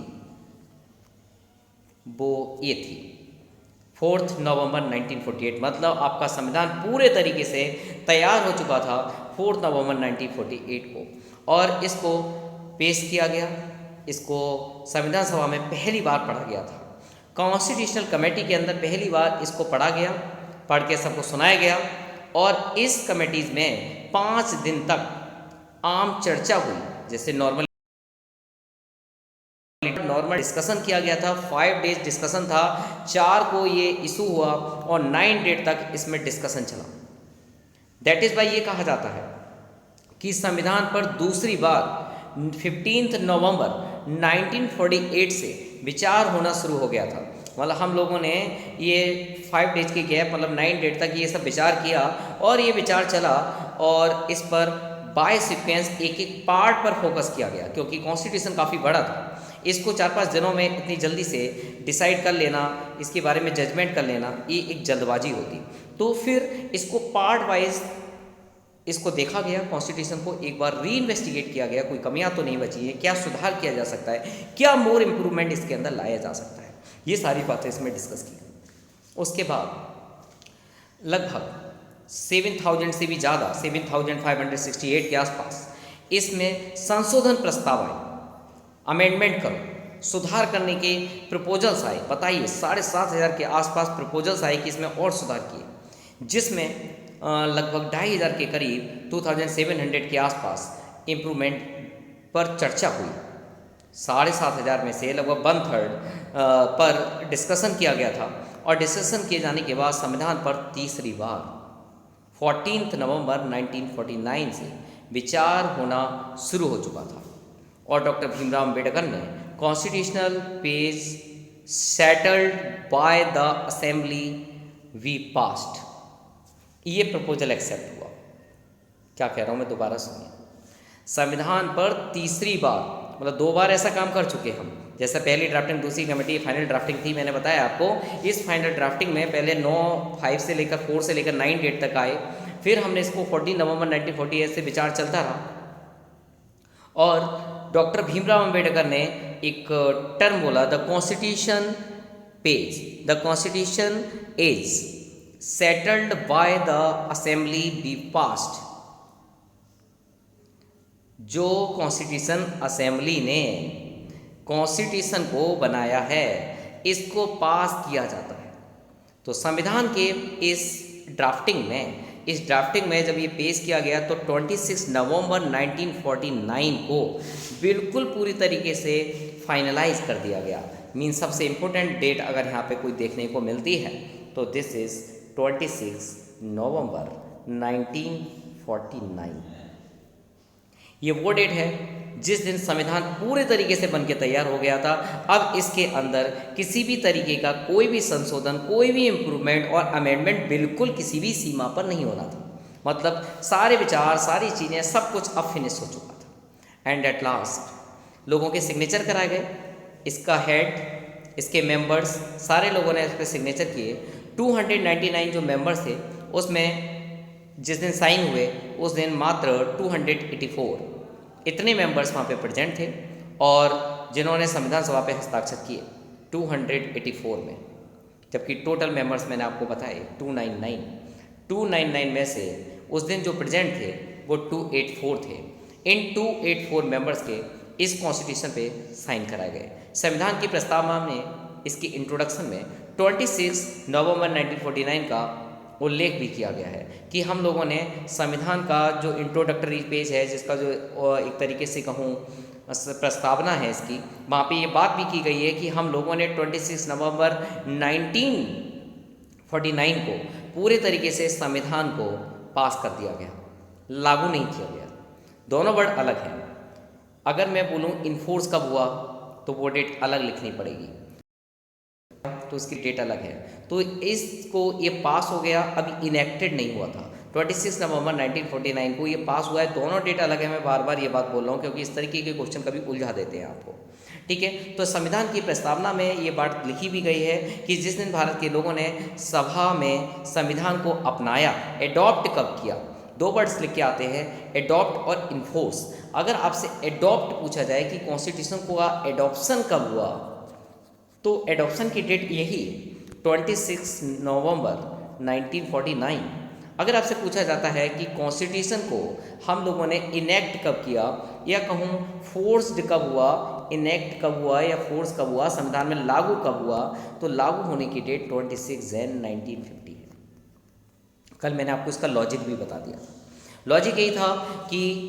वो ये थी 4 नवंबर 1948, मतलब आपका संविधान पूरे तरीके से तैयार हो चुका था 4 नवंबर 1948 को, और इसको पेश किया गया। इसको संविधान सभा में पहली बार पढ़ा गया था। कॉन्स्टिट्यूशनल कमेटी के अंदर पहली बार इसको पढ़ा गया, पढ़ के सबको सुनाया गया, और इस कमेटीज में 5 दिन तक आम चर्चा हुई, जैसे नॉर्मल डिस्कशन किया गया था। 5 डेज डिस्कशन था, 4 को ये इशू हुआ और 9 डेट तक इसमें डिस्कशन चला। दैट इज वाई ये कहा जाता है कि संविधान पर दूसरी बार 15 नवंबर 1948 से विचार होना शुरू हो गया था। मतलब हम लोगों ने ये 5 डेज के गैप, मतलब 9 डेट तक ये सब विचार किया, और ये विचार चला, और इस पर बाय सीक्वेंस एक एक पार्ट पर फोकस किया गया, क्योंकि कॉन्स्टिट्यूशन काफ़ी बड़ा था। इसको 4-5 दिनों में इतनी जल्दी से डिसाइड कर लेना, इसके बारे में जजमेंट कर लेना, ये एक जल्दबाजी होती। तो फिर इसको पार्ट वाइज इसको देखा गया, कॉन्स्टिट्यूशन को एक बार री इन्वेस्टिगेट किया गया, कोई कमियां तो नहीं बची है, क्या सुधार किया जा सकता है, क्या मोर इम्प्रूवमेंट इसके अंदर लाया जा सकता है, ये सारी बातें इसमें डिस्कस की। उसके बाद लगभग 7000 से भी ज़्यादा, 7568 के आसपास इसमें संशोधन प्रस्ताव आए, अमेंडमेंट करो, सुधार करने के प्रपोजल्स आए। बताइए, 7500 के आसपास प्रपोजल्स आए कि इसमें और सुधार किए, जिसमें लगभग 2500 के करीब 2700 के आसपास इम्प्रूवमेंट पर चर्चा हुई। 7500 में से लगभग 1/3 पर डिस्कशन किया गया था, और डिस्कशन किए जाने के बाद संविधान पर तीसरी बार 14 नवंबर 1949 से विचार होना शुरू हो चुका था, और डॉक्टर भीमराव अम्बेडकर ने constitutional page settled by the assembly we passed, ये प्रपोजल एक्सेप्ट हुआ। क्या कह रहा हूँ मैं, दोबारा सुनिए। संविधान पर तीसरी बार, मतलब 2 बार ऐसा काम कर चुके हम, जैसे पहली ड्राफ्टिंग, दूसरी कमेटी, फाइनल ड्राफ्टिंग थी, मैंने बताया आपको। इस फाइनल ड्राफ्टिंग में पहले 5 से लेकर 4 से लेकर 9 डेट तक आए, फिर हमने इसको 14 नवंबर 1948 से विचार चलता रहा, और डॉक्टर भीमराव अम्बेडकर ने एक टर्म बोला, the constitution page, the constitution is settled by the assembly be passed. जो कॉन्स्टिट्यूशन असेंबली ने कॉन्स्टिट्यूशन को बनाया है, इसको पास किया जाता है। तो संविधान के इस ड्राफ्टिंग में जब ये पेश किया गया, तो 26 नवंबर 1949 को बिल्कुल पूरी तरीके से फाइनलाइज कर दिया गया। मीन सबसे इम्पोर्टेंट डेट अगर यहाँ पे कोई देखने को मिलती है, तो दिस इज 26 नवंबर 1949। ये वो डेट है जिस दिन संविधान पूरे तरीके से बनके तैयार हो गया था। अब इसके अंदर किसी भी तरीके का कोई भी संशोधन, कोई भी इम्प्रूवमेंट और अमेंडमेंट बिल्कुल किसी भी सीमा पर नहीं होना था। मतलब सारे विचार, सारी चीज़ें, सब कुछ अब फिनिश हो चुका था। एंड एट लास्ट लोगों के सिग्नेचर कराए गए, इसका हेड, इसके मेंबर्स, सारे लोगों ने इस पर सिग्नेचर किए। 299 जो मेंबर्स थे उसमें जिस दिन साइन हुए उस दिन मात्र 284 इतने मेंबर्स वहाँ पे प्रेजेंट थे और जिन्होंने संविधान सभा पे हस्ताक्षर किए 284 में, जबकि टोटल मेंबर्स मैंने आपको बताए 299 में से उस दिन जो प्रेजेंट थे वो 284 थे। इन 284 मेंबर्स के इस कॉन्स्टिट्यूशन पे साइन कराए गए। संविधान की प्रस्तावना में इसकी इंट्रोडक्शन में 26 नवंबर 1949 का उल्लेख भी किया गया है कि हम लोगों ने संविधान का जो इंट्रोडक्टरी पेज है, जिसका जो एक तरीके से कहूँ प्रस्तावना है इसकी, वहाँ पे ये बात भी की गई है कि हम लोगों ने 26 नवंबर 1949 को पूरे तरीके से संविधान को पास कर दिया गया, लागू नहीं किया गया। दोनों वर्ड अलग हैं। अगर मैं बोलूँ इन्फोर्स कब हुआ तो वो डेट अलग लिखनी पड़ेगी, तो इसकी डेट अलग है। तो इसको ये पास हो गया, अभी इनेक्टेड नहीं हुआ था। 26 नवंबर 1949 को ये पास हुआ है। दोनों डेट अलग है, मैं बार बार ये बात बोल रहा हूँ क्योंकि इस तरीके के क्वेश्चन कभी उलझा देते हैं आपको, ठीक है। तो संविधान की प्रस्तावना में ये बात लिखी भी गई है कि जिस दिन भारत के लोगों ने सभा में संविधान को अपनाया, एडॉप्ट कब किया, दो वर्ड्स लिख के आते हैं, एडॉप्ट और इन्फोर्स। अगर आपसे एडॉप्ट पूछा जाए कि कॉन्स्टिट्यूशन का एडॉप्शन कब हुआ, तो एडॉप्शन की डेट यही 26 नवंबर 1949। अगर आपसे पूछा जाता है कि कॉन्स्टिट्यूशन को हम लोगों ने इनेक्ट कब किया, या कहूँ फोर्स्ड कब हुआ, इनेक्ट कब हुआ या फोर्स कब हुआ, संविधान में लागू कब हुआ, तो लागू होने की डेट 26 जैन 1950 है। कल मैंने आपको इसका लॉजिक भी बता दिया। लॉजिक यही था कि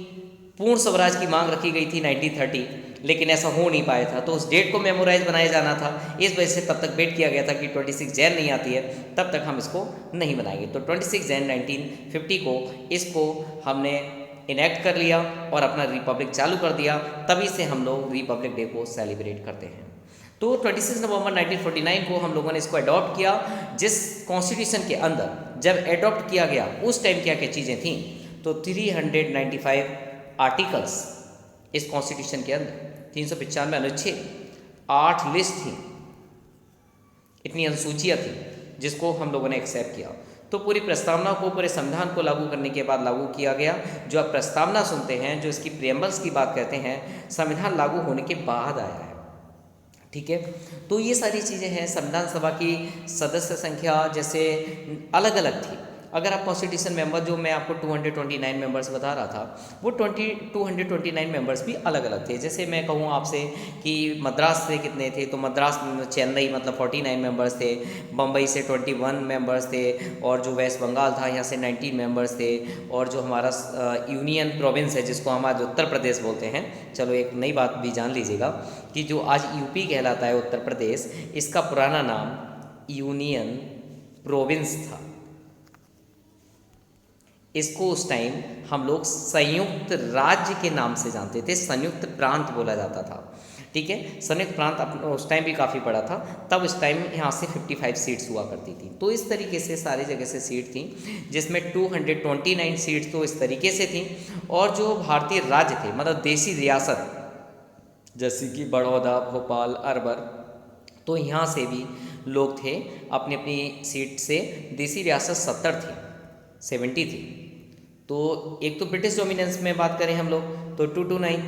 पूर्ण स्वराज की मांग रखी गई थी 1930, लेकिन ऐसा हो नहीं पाया था, तो उस डेट को मेमोराइज बनाया जाना था। इस वजह से तब तक वेट किया गया था कि 26 जैन नहीं आती है तब तक हम इसको नहीं बनाएंगे। तो 26 जैन 1950 को इसको हमने इनेक्ट कर लिया और अपना रिपब्लिक चालू कर दिया। तभी से हम लोग रिपब्लिक डे को सेलिब्रेट करते हैं। तो 26 नवंबर 1949 को हम लोगों ने इसको अडॉप्ट किया। जिस कॉन्स्टिट्यूशन के अंदर जब अडॉप्ट किया गया उस टाइम क्या क्या चीज़ें थीं, तो 395 आर्टिकल्स इस कॉन्स्टिट्यूशन के अंदर, 395 अनुच्छेद, 8 लिस्ट थी, इतनी अनुसूचियाँ थी जिसको हम लोगों ने एक्सेप्ट किया। तो पूरी प्रस्तावना को, पूरे संविधान को लागू करने के बाद लागू किया गया। जो आप प्रस्तावना सुनते हैं, जो इसकी प्रियम्बल्स की बात कहते हैं, संविधान लागू होने के बाद आया है, ठीक है। तो ये सारी चीज़ें हैं। संविधान सभा की सदस्य संख्या जैसे अलग अलग थी। अगर आप कॉन्स्टिट्यूशन मेंबर, जो मैं आपको 229 मेंबर्स बता रहा था, वो 229 मेंबर्स भी अलग अलग थे। जैसे मैं कहूँ आपसे कि मद्रास से कितने थे, तो मद्रास चेन्नई मतलब 49 मेंबर्स थे, बम्बई से 21 मेंबर्स थे, और जो वेस्ट बंगाल था यहाँ से 19 मेंबर्स थे, और जो हमारा यूनियन प्रोविंस है जिसको हम आज उत्तर प्रदेश बोलते हैं, चलो एक नई बात भी जान लीजिएगा कि जो आज यूपी कहलाता है उत्तर प्रदेश, इसका पुराना नाम यूनियन प्रोविंस था। इसको उस टाइम हम लोग संयुक्त राज्य के नाम से जानते थे, संयुक्त प्रांत बोला जाता था, ठीक है। संयुक्त प्रांत उस टाइम भी काफ़ी बड़ा था। तब उस टाइम यहाँ से 55 सीट्स हुआ करती थी। तो इस तरीके से सारी जगह से सीट थी, जिसमें 229 सीट्स तो इस तरीके से थी, और जो भारतीय राज्य थे मतलब देसी रियासत, जैसे कि बड़ौदा, भोपाल, अरबर, तो यहाँ से भी लोग थे अपनी अपनी सीट से। देसी रियासत 70 थी। तो एक तो ब्रिटिश डोमिनेंस में बात करें हम लोग तो 229,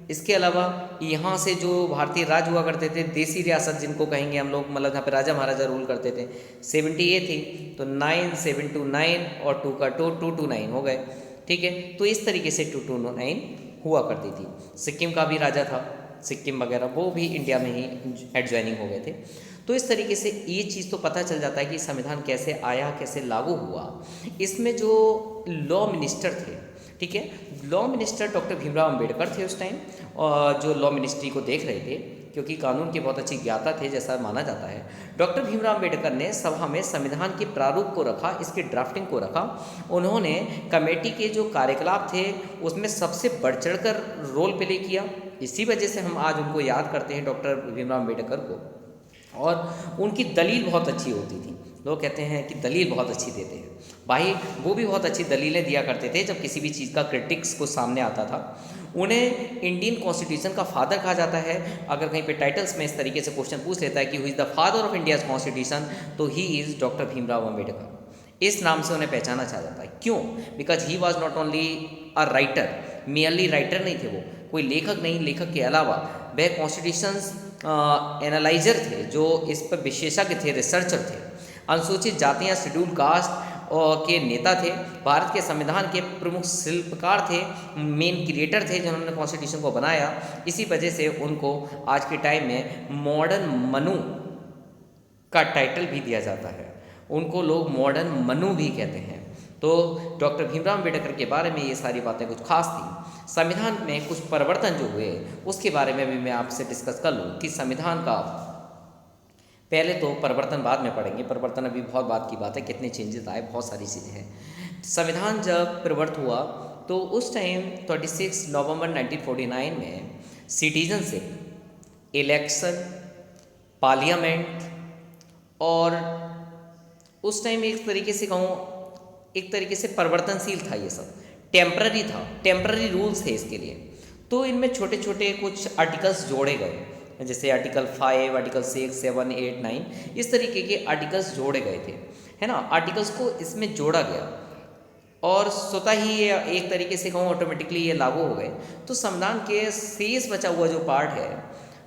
इसके अलावा यहाँ से जो भारतीय राज्य हुआ करते थे, देसी रियासत जिनको कहेंगे हम लोग, मतलब यहाँ पे राजा महाराजा रूल करते थे, 78 थी। तो 9 7 2 9 और 2 का 229 हो गए, ठीक है। तो इस तरीके से 229 हुआ करती थी। सिक्किम का भी राजा था, सिक्किम वगैरह, वो भी इंडिया में ही एडजॉइनिंग हो गए थे। तो इस तरीके से ये चीज़ तो पता चल जाता है कि संविधान कैसे आया, कैसे लागू हुआ। इसमें जो लॉ मिनिस्टर थे, ठीक है, law minister doctor Bhimrao Ambedkar थे उस टाइम, और जो लॉ मिनिस्ट्री को देख रहे थे, क्योंकि कानून के बहुत अच्छी ज्ञाता थे जैसा माना जाता है। डॉक्टर भीमराव अंबेडकर ने सभा में संविधान के प्रारूप को रखा, इसके ड्राफ्टिंग को रखा। उन्होंने कमेटी के जो कार्यकलाप थे उसमें सबसे बढ़ चढ़कर रोल प्ले किया। इसी वजह से हम आज उनको याद करते हैं, डॉक्टर भीमराव अंबेडकर को, और उनकी दलील बहुत अच्छी होती थी। लोग कहते हैं कि दलील बहुत अच्छी देते हैं। भाई वो भी बहुत अच्छी दलीलें दिया करते थे जब किसी भी चीज़ का क्रिटिक्स को सामने आता था। उन्हें इंडियन कॉन्स्टिट्यूशन का फादर कहा जाता है। अगर कहीं पे टाइटल्स में इस तरीके से क्वेश्चन पूछ लेता है कि who is the father of India's constitution, तो he is doctor Bhimrao Ambedkar. इस नाम से उन्हें पहचाना चाहा जाता है। क्यों? Because he was not only a writer, merely writer नहीं थे वो, कोई लेखक नहीं, लेखक के अलावा वह कॉन्स्टिट्यूशंस एनालाइजर थे, जो इस पर विशेषज्ञ थे, रिसर्चर थे, अनुसूचित जातियाँ, शेड्यूल कास्ट के नेता थे, भारत के संविधान के प्रमुख शिल्पकार थे, मेन क्रिएटर थे जिन्होंने कॉन्स्टिट्यूशन को बनाया। इसी वजह से उनको आज के टाइम में मॉडर्न मनु का टाइटल भी दिया जाता है। उनको लोग मॉडर्न मनु भी कहते हैं। तो डॉक्टर भीमराव अम्बेडकर के बारे में ये सारी बातें कुछ खास थी। संविधान में कुछ परिवर्तन जो हुए उसके बारे में भी मैं आपसे डिस्कस कर लूँ कि संविधान का पहले तो परिवर्तन बाद में पढ़ेंगे, परिवर्तन अभी बहुत बात की बात है, कितने चेंजेस आए, बहुत सारी चीज़ें हैं। संविधान जब परिवर्तित हुआ तो उस टाइम 26 नवंबर 1949 में सिटीजनशिप, इलेक्शन, पार्लियामेंट और उस टाइम एक तरीके से कहूँ, एक तरीके से परिवर्तनशील था, ये सब टेम्पररी था, टेम्पररी रूल्स थे इसके लिए। तो इनमें छोटे छोटे कुछ आर्टिकल्स जोड़े गए, जैसे आर्टिकल 5, आर्टिकल 6, 7, 8, 9, इस तरीके के आर्टिकल्स जोड़े गए थे, है ना। आर्टिकल्स को इसमें जोड़ा गया और स्वतः ही ये एक तरीके से कहूँ ऑटोमेटिकली ये लागू हो गए। तो संविधान के शेष बचा हुआ जो पार्ट है,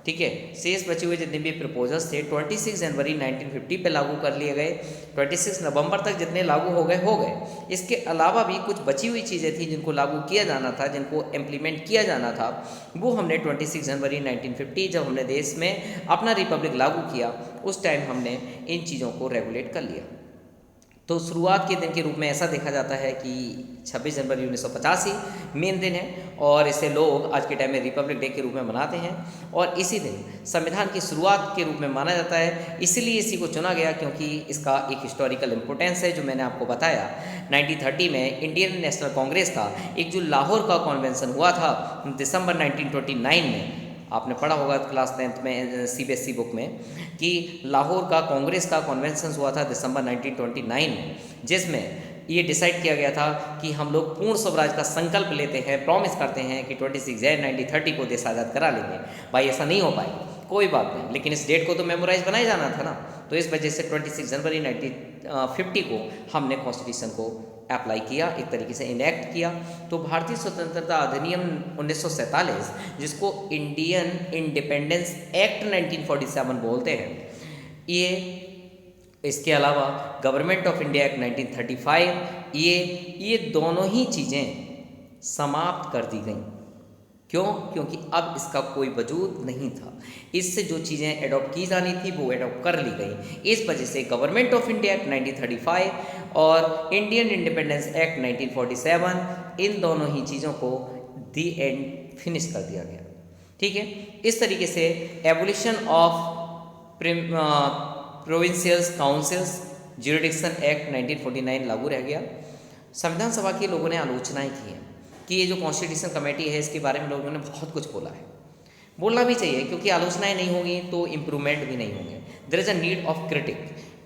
ठीक है, शेष बचे हुए जितने भी प्रपोजल्स थे 26 जनवरी 1950 पे लागू कर लिए गए। 26 नवंबर तक जितने लागू हो गए। इसके अलावा भी कुछ बची हुई चीज़ें थी जिनको लागू किया जाना था, जिनको इम्प्लीमेंट किया जाना था, वो हमने 26 जनवरी 1950 जब हमने देश में अपना रिपब्लिक लागू किया उस टाइम हमने इन चीज़ों को रेगुलेट कर लिया। तो शुरुआत के दिन के रूप में ऐसा देखा जाता है कि 26 जनवरी 1985 मेन दिन है और इसे लोग आज के टाइम में रिपब्लिक डे के रूप में मनाते हैं और इसी दिन संविधान की शुरुआत के रूप में माना जाता है। इसीलिए इसी को चुना गया क्योंकि इसका एक हिस्टोरिकल इम्पोर्टेंस है जो मैंने आपको बताया। 1930 में इंडियन नेशनल कांग्रेस का एक जो लाहौर का कन्वेंशन हुआ था दिसंबर 1929 में, आपने पढ़ा होगा क्लास 10th में CBSE बुक में कि लाहौर का कांग्रेस का कन्वेंशन हुआ था दिसंबर 1929 में, जिसमें ये डिसाइड किया गया था कि हम लोग पूर्ण स्वराज का संकल्प लेते हैं, प्रॉमिस करते हैं कि 26 जनवरी 1930 को देश आज़ाद करा लेंगे। भाई ऐसा नहीं हो पाए, कोई बात नहीं, लेकिन इस डेट को तो मेमोराइज बनाया जाना था ना। तो इस वजह से 26 जनवरी 1950 को हमने कॉन्स्टिट्यूशन को अप्लाई किया, एक तरीके से इनेक्ट किया। तो भारतीय स्वतंत्रता अधिनियम 1947 जिसको इंडियन इंडिपेंडेंस एक्ट 1947 बोलते हैं, ये इसके अलावा गवर्नमेंट ऑफ इंडिया एक्ट 1935, ये दोनों ही चीज़ें समाप्त कर दी गई। क्यों? क्योंकि अब इसका कोई वजूद नहीं था। इससे जो चीज़ें एडॉप्ट की जानी थी वो एडॉप्ट कर ली गई। इस वजह से गवर्नमेंट ऑफ इंडिया एक्ट 1935 और इंडियन इंडिपेंडेंस एक्ट 1947 इन दोनों ही चीज़ों को दी एंड फिनिश कर दिया गया। ठीक है, इस तरीके से abolition of provincial councils jurisdiction act 1949 लागू रह गया। संविधान सभा के लोगों ने आलोचनाएं की हैं कि ये जो कॉन्स्टिट्यूशन कमेटी है इसके बारे में लोगों ने बहुत कुछ बोला है, बोलना भी चाहिए क्योंकि आलोचनाएं नहीं होंगी तो इम्प्रूवमेंट भी नहीं होंगे। There is a need of critic,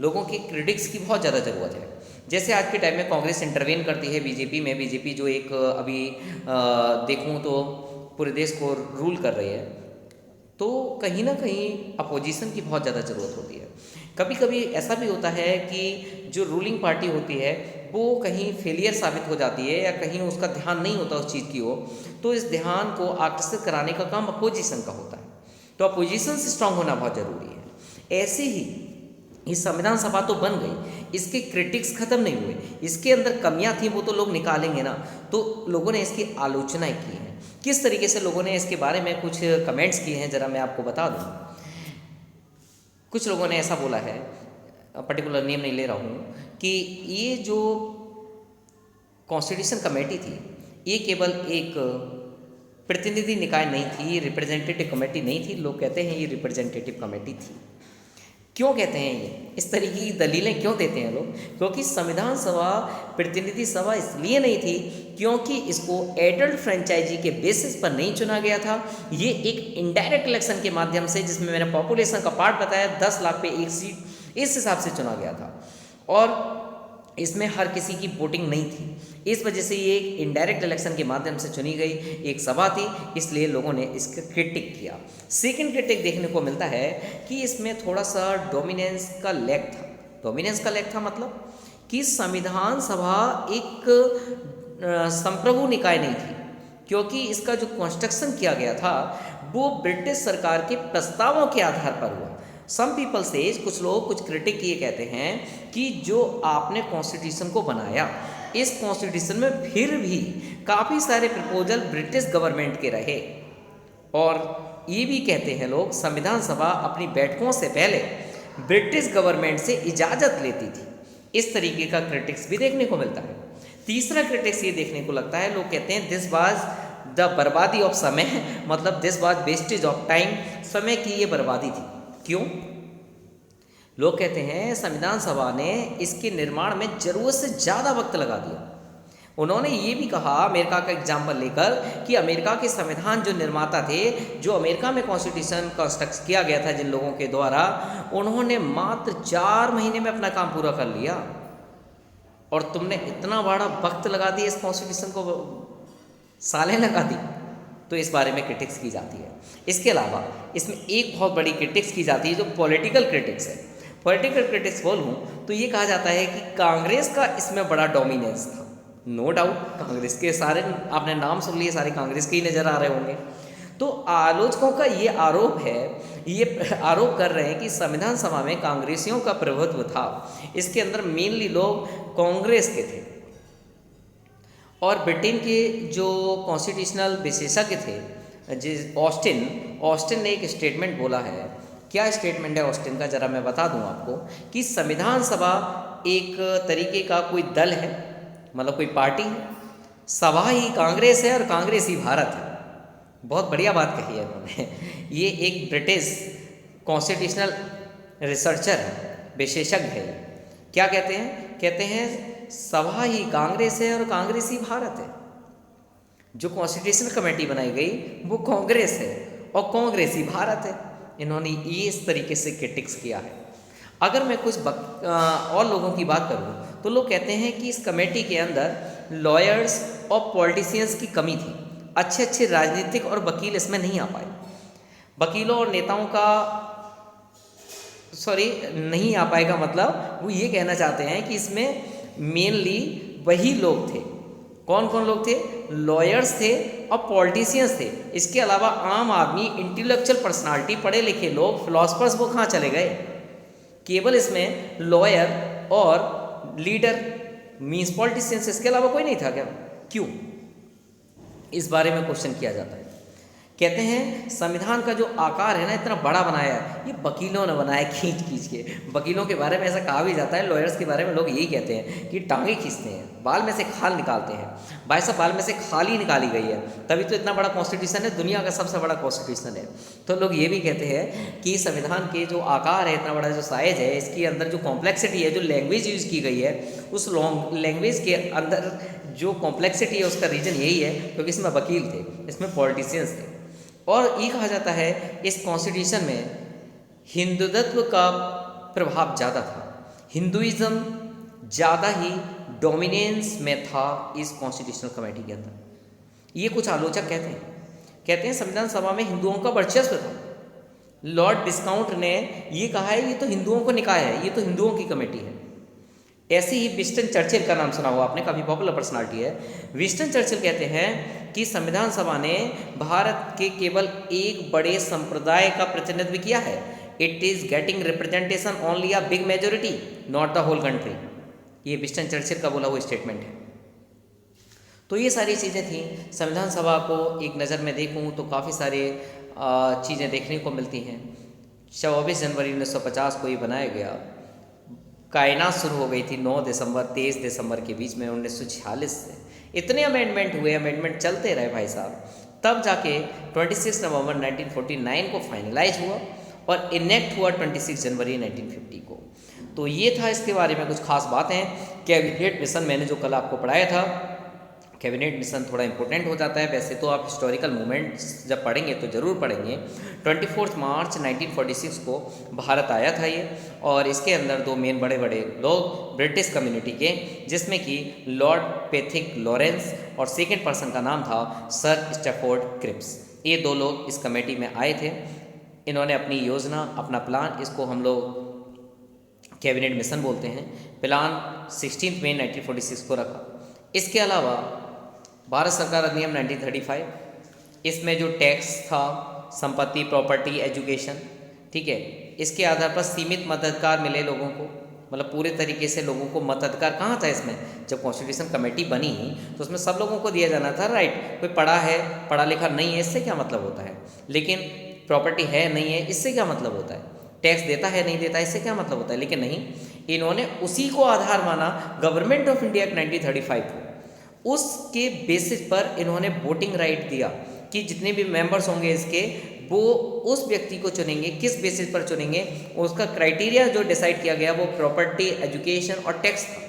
लोगों की क्रिटिक्स की बहुत ज़्यादा ज़रूरत है। जैसे आज के टाइम में कांग्रेस इंटरवेन करती है बीजेपी में, बीजेपी जो एक अभी देखूँ तो पूरे देश को रूल कर रही है, तो कहीं ना कहीं अपोजिशन की बहुत ज़्यादा ज़रूरत होती है। कभी कभी ऐसा भी होता है कि जो रूलिंग पार्टी होती है वो कहीं फेलियर साबित हो जाती है या कहीं उसका ध्यान नहीं होता उस चीज़ की ओर, तो इस ध्यान को आकर्षित कराने का काम अपोजिशन का होता है। तो अपोजिशन से स्ट्रांग होना बहुत ज़रूरी है। ऐसे ही ये संविधान सभा तो बन गई, इसके क्रिटिक्स खत्म नहीं हुए, इसके अंदर कमियां थी वो तो लोग निकालेंगे ना। तो लोगों ने इसकी आलोचनाएं की हैं, किस तरीके से लोगों ने इसके बारे में कुछ कमेंट्स किए हैं ज़रा मैं आपको बता दूं। कुछ लोगों ने ऐसा बोला है, पर्टिकुलर नेम नहीं ले रहा हूँ, कि ये जो कॉन्स्टिट्यूशन कमेटी थी ये केवल एक प्रतिनिधि निकाय नहीं थी, ये रिप्रेजेंटेटिव कमेटी नहीं थी। लोग कहते हैं ये रिप्रेजेंटेटिव कमेटी थी। क्यों कहते हैं ये, इस तरीके की दलीलें क्यों देते हैं लोग? क्योंकि संविधान सभा प्रतिनिधि सभा इसलिए नहीं थी क्योंकि इसको एडल्ट फ्रेंचाइजी के बेसिस पर नहीं चुना गया था। ये एक इनडायरेक्ट इलेक्शन के माध्यम से, जिसमें मैंने पॉपुलेशन का पार्ट बताया 10 लाख पे एक सीट, इस हिसाब से चुना गया था। और इसमें हर किसी की वोटिंग नहीं थी। इस वजह से ये एक इनडायरेक्ट इलेक्शन के माध्यम से चुनी गई एक सभा थी, इसलिए लोगों ने इसका क्रिटिक किया। सेकंड क्रिटिक देखने को मिलता है कि इसमें थोड़ा सा डोमिनेंस का लैक था। डोमिनेंस का लैक था मतलब कि संविधान सभा एक संप्रभु निकाय नहीं थी, क्योंकि इसका जो कंस्ट्रक्शन किया गया था वो ब्रिटिश सरकार के प्रस्तावों के आधार पर हुआ। सम पीपल से, कुछ लोग, कुछ क्रिटिक ये कहते हैं कि जो आपने कॉन्स्टिट्यूशन को बनाया, इस कॉन्स्टिट्यूशन में फिर भी काफ़ी सारे प्रपोजल ब्रिटिश गवर्नमेंट के रहे। और ये भी कहते हैं लोग, संविधान सभा अपनी बैठकों से पहले ब्रिटिश गवर्नमेंट से इजाज़त लेती थी। इस तरीके का क्रिटिक्स भी देखने को मिलता है। तीसरा क्रिटिक्स ये देखने को लगता है, लोग कहते हैं दिस वाज द बर्बादी ऑफ समय, मतलब this was wastage of time, समय की ये बर्बादी थी। क्यों? लोग कहते हैं संविधान सभा ने इसके निर्माण में ज़रूरत से ज़्यादा वक्त लगा दिया। उन्होंने ये भी कहा, अमेरिका का एग्जाम्पल लेकर, कि अमेरिका के संविधान जो निर्माता थे, जो अमेरिका में कॉन्स्टिट्यूशन कंस्ट्रक्ट किया गया था जिन लोगों के द्वारा, उन्होंने मात्र 4 महीने में अपना काम पूरा कर लिया, और तुमने इतना बड़ा वक्त लगा दिया इस कॉन्स्टिट्यूशन को, सालें लगा दी। तो इस बारे में क्रिटिक्स की जाती है। इसके अलावा इसमें एक बहुत बड़ी क्रिटिक्स की जाती है जो पॉलिटिकल क्रिटिक्स है। पॉलिटिकल क्रिटिक्स बोलूँ तो ये कहा जाता है कि कांग्रेस का इसमें बड़ा डोमिनेंस था। नो डाउट, कांग्रेस के सारे, आपने नाम सुन लिए, सारे कांग्रेस के ही नज़र आ रहे होंगे। तो आलोचकों का ये आरोप है, ये आरोप कर रहे हैं कि संविधान सभा में कांग्रेसियों का प्रभुत्व था। इसके अंदर मेनली लोग कांग्रेस के थे, और ब्रिटेन के जो कॉन्स्टिट्यूशनल विशेषज्ञ थे, जिस ऑस्टिन ने एक स्टेटमेंट बोला है। क्या स्टेटमेंट है ऑस्टिन का, ज़रा मैं बता दूं आपको, कि संविधान सभा एक तरीके का कोई दल है, मतलब कोई पार्टी है, सभा ही कांग्रेस है और कांग्रेस ही भारत है। बहुत बढ़िया बात कही है उन्होंने। ये एक ब्रिटिश कॉन्स्टिट्यूशनल रिसर्चर है, विशेषज्ञ है। क्या कहते हैं? कहते हैं सभा ही कांग्रेस है और कांग्रेस ही भारत है। जो कॉन्स्टिट्यूशन कमेटी बनाई गई वो कांग्रेस है और कांग्रेस ही भारत है। इन्होंने ये इस तरीके से क्रिटिक्स किया है। अगर मैं कुछ और लोगों की बात करूं तो लोग कहते हैं कि इस कमेटी के अंदर लॉयर्स और पॉलिटिशियंस की कमी थी। अच्छे अच्छे राजनीतिक और वकील इसमें नहीं आ पाए। वकीलों और नेताओं का नहीं आ पाएगा, मतलब वो ये कहना चाहते हैं कि इसमें मेनली वही लोग थे। कौन कौन लोग थे? लॉयर्स थे और पॉलिटिशियंस थे। इसके अलावा आम आदमी, इंटेलेक्चुअल पर्सनालिटी, पढ़े लिखे लोग, फिलोसफर्स, वो कहाँ चले गए? केवल इसमें लॉयर और लीडर मीन्स पॉलिटिशियंस, इसके अलावा कोई नहीं था क्या? क्यों? इस बारे में क्वेश्चन किया जाता है। कहते हैं संविधान का जो आकार है ना, इतना बड़ा बनाया है, ये वकीलों ने बनाया खींच खींच के। वकीलों के बारे में ऐसा कहा भी जाता है, लॉयर्स के बारे में लोग यही कहते हैं कि टांगे खींचते हैं, बाल में से खाल निकालते हैं। भाई साहब, बाल में से खाल ही निकाली गई है, तभी तो इतना बड़ा कॉन्स्टिट्यूशन है, दुनिया का सबसे बड़ा कॉन्स्टिट्यूशन है। तो लोग ये भी कहते हैं कि संविधान के जो आकार है, इतना बड़ा जो साइज है, इसके अंदर जो कॉम्प्लेक्सिटी है, जो लैंग्वेज यूज़ की गई है, उस लैंग्वेज के अंदर जो कॉम्प्लेक्सिटी है, उसका रीज़न यही है क्योंकि इसमें वकील थे, इसमें पॉलिटिशियंस थे। और ये कहा जाता है इस कॉन्स्टिट्यूशन में हिंदुत्व का प्रभाव ज़्यादा था। हिंदुइज्म ज़्यादा ही डोमिनेंस में था इस कॉन्स्टिट्यूशनल कमेटी के अंदर। ये कुछ आलोचक कहते हैं संविधान सभा में हिंदुओं का वर्चस्व था। लॉर्ड डिस्काउंट ने ये कहा है ये तो हिंदुओं को निकाय है, ये तो हिंदुओं की कमेटी है। ऐसे ही विंस्टन चर्चिल का नाम सुना हुआ आपने, काफ़ी पॉपुलर पर्सनालिटी है। विंस्टन चर्चिल कहते हैं कि संविधान सभा ने भारत के केवल एक बड़े संप्रदाय का प्रतिनिधित्व किया है। It is getting representation only a big majority, not the whole country. ये विंस्टन चर्चिल का बोला हुआ स्टेटमेंट है। तो ये सारी चीज़ें थी। संविधान सभा को एक नज़र में देखूँ तो काफ़ी सारे चीज़ें देखने को मिलती हैं। 24 जनवरी 1950 को ये बनाया गया। कायनात शुरू हो गई थी 9 दिसंबर 23 दिसंबर के बीच में 1946 से। इतने अमेंडमेंट हुए, अमेंडमेंट चलते रहे भाई साहब, तब जाके 26 नवंबर 1949 को फाइनलाइज हुआ और इनेक्ट हुआ 26 जनवरी 1950 को। तो ये था इसके बारे में कुछ खास बातें। कैबिनेट मिशन मैंने जो कल आपको पढ़ाया था, कैबिनेट मिशन थोड़ा इंपॉर्टेंट हो जाता है। वैसे तो आप हिस्टोरिकल मूवमेंट्स जब पढ़ेंगे तो ज़रूर पढ़ेंगे। 24 मार्च 1946 को भारत आया था ये, और इसके अंदर दो मेन बड़े बड़े लोग ब्रिटिश कम्युनिटी के, जिसमें कि लॉर्ड पैथिक लॉरेंस और सेकेंड पर्सन का नाम था सर स्टैफोर्ड क्रिप्स। ये दो लोग इस कमेटी में आए थे। इन्होंने अपनी योजना, अपना प्लान, इसको हम लोग कैबिनेट मिशन बोलते हैं, प्लान 16 मई 1946 को रखा। इसके अलावा भारत सरकार अधिनियम 1935, इसमें जो टैक्स था, संपत्ति, प्रॉपर्टी, एजुकेशन, ठीक है, इसके आधार पर सीमित मताधिकार मिले लोगों को, मतलब पूरे तरीके से लोगों को मताधिकार कहाँ था इसमें। जब कॉन्स्टिट्यूशन कमेटी बनी तो उसमें सब लोगों को दिया जाना था राइट। कोई पढ़ा है, पढ़ा लिखा नहीं है, इससे क्या मतलब होता है, लेकिन प्रॉपर्टी है नहीं है, इससे क्या मतलब होता है, टैक्स देता है नहीं देता, इससे क्या मतलब होता है। लेकिन नहीं, इन्होंने उसी को आधार माना गवर्नमेंट ऑफ इंडिया एक्ट 1935 को। उसके बेसिस पर इन्होंने वोटिंग राइट दिया कि जितने भी मेंबर्स होंगे इसके, वो उस व्यक्ति को चुनेंगे। किस बेसिस पर चुनेंगे, उसका क्राइटेरिया जो डिसाइड किया गया वो प्रॉपर्टी, एजुकेशन और टैक्स था,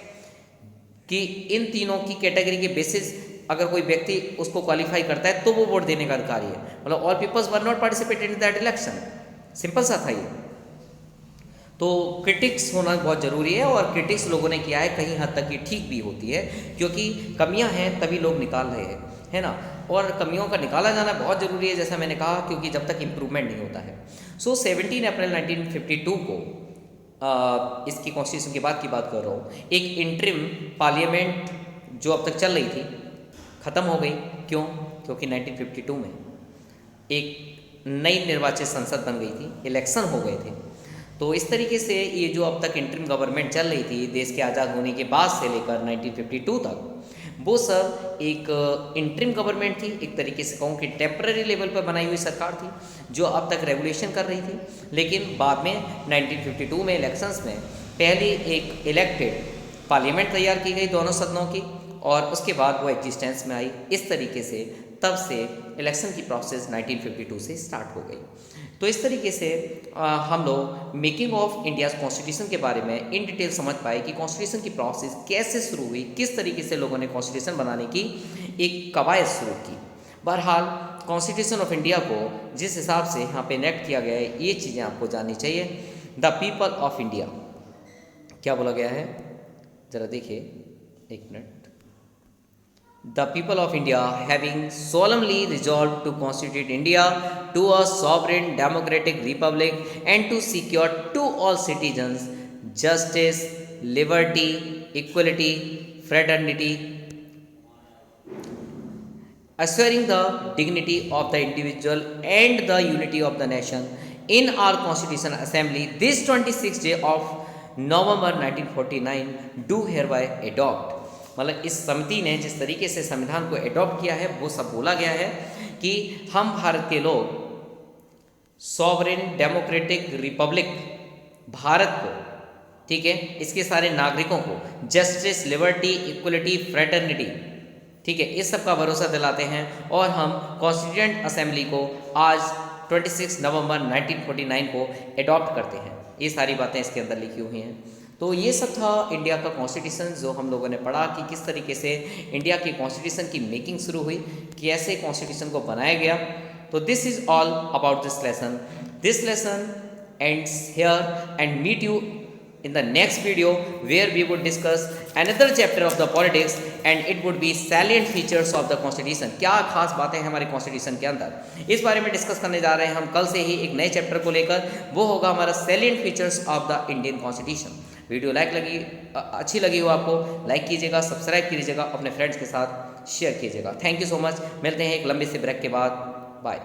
कि इन तीनों की कैटेगरी के बेसिस अगर कोई व्यक्ति उसको क्वालिफाई करता है तो वो वोट देने का अधिकारी है। मतलब all peoples were not participated in that election. Simple सा था ये। तो क्रिटिक्स होना बहुत ज़रूरी है, और क्रिटिक्स लोगों ने किया है, कहीं हद तक ये ठीक भी होती है, क्योंकि कमियां हैं तभी लोग निकाल रहे हैं, है ना। और कमियों का निकाला जाना बहुत ज़रूरी है, जैसा मैंने कहा, क्योंकि जब तक इम्प्रूवमेंट नहीं होता है। 17 अप्रैल 1952 को इसकी कॉन्स्टिट्यूशन के बाद की बात कर रहा हूँ, एक इंटरिम पार्लियामेंट जो अब तक चल रही थी ख़त्म हो गई। क्यों? क्योंकि 1952 में एक नई निर्वाचित संसद बन गई थी, इलेक्शन हो गए थे। तो इस तरीके से ये जो अब तक इंटरिम गवर्नमेंट चल रही थी देश के आज़ाद होने के बाद से लेकर 1952 तक, वो सब एक इंटरिम गवर्नमेंट थी। एक तरीके से कहूँ कि टेम्पररी लेवल पर बनाई हुई सरकार थी, जो अब तक रेगुलेशन कर रही थी। लेकिन बाद में 1952 में इलेक्शंस में पहली एक इलेक्टेड पार्लियामेंट तैयार की गई दोनों सदनों की, और उसके बाद वो एग्जिस्टेंस में आई। इस तरीके से तब से इलेक्शन की प्रोसेस 1952 से स्टार्ट हो गई। तो इस तरीके से हम लोग मेकिंग ऑफ इंडियाज़ कॉन्स्टिट्यूशन के बारे में इन डिटेल समझ पाए कि कॉन्स्टिट्यूशन की प्रोसेस कैसे शुरू हुई, किस तरीके से लोगों ने कॉन्स्टिट्यूशन बनाने की एक कवायद शुरू की। बहरहाल कॉन्स्टिट्यूशन ऑफ इंडिया को जिस हिसाब से यहाँ पे इनेक्ट किया गया है, ये चीज़ें आपको जाननी चाहिए। द पीपल ऑफ इंडिया क्या बोला गया है, ज़रा देखिए, एक minute. The people of India having solemnly resolved to constitute India to a sovereign democratic republic and to secure to all citizens justice, liberty, equality, fraternity, assuring the dignity of the individual and the unity of the nation in our Constitutional Assembly this 26th day of November 1949 do hereby adopt। मतलब इस समिति ने जिस तरीके से संविधान को adopt किया है वो सब बोला गया है कि हम भारत के लोग सॉवरेन डेमोक्रेटिक रिपब्लिक भारत को, ठीक है, इसके सारे नागरिकों को जस्टिस, लिबर्टी, इक्वलिटी, फ्रेटर्निटी, ठीक है, इस सब का भरोसा दिलाते हैं। और हम कॉन्स्टिट्यूएंट असेंबली को आज 26 नवंबर 1949 को एडॉप्ट करते हैं। ये सारी बातें इसके अंदर लिखी हुई हैं। तो ये सब था इंडिया का कॉन्स्टिट्यूशन, जो हम लोगों ने पढ़ा कि किस तरीके से इंडिया के कॉन्स्टिट्यूशन की मेकिंग शुरू हुई, कैसे कॉन्स्टिट्यूशन को बनाया गया। तो this is all about this lesson. This lesson ends here and meet you in the next video where we would discuss another chapter of the politics and it would be salient features of the constitution। क्या खास बातें हैं हमारे constitution के अंदर, इस बारे में डिस्कस करने जा रहे हैं हम कल से ही एक नए चैप्टर को लेकर। वो होगा हमारा salient features of the Indian Constitution। Video अच्छी लगी हो आपको, लाइक कीजिएगा, सब्सक्राइब कीजिएगा, अपने फ्रेंड्स के साथ शेयर कीजिएगा। Thank you so much. मिलते हैं एक लंबे से ब्रेक के बाद। बाय।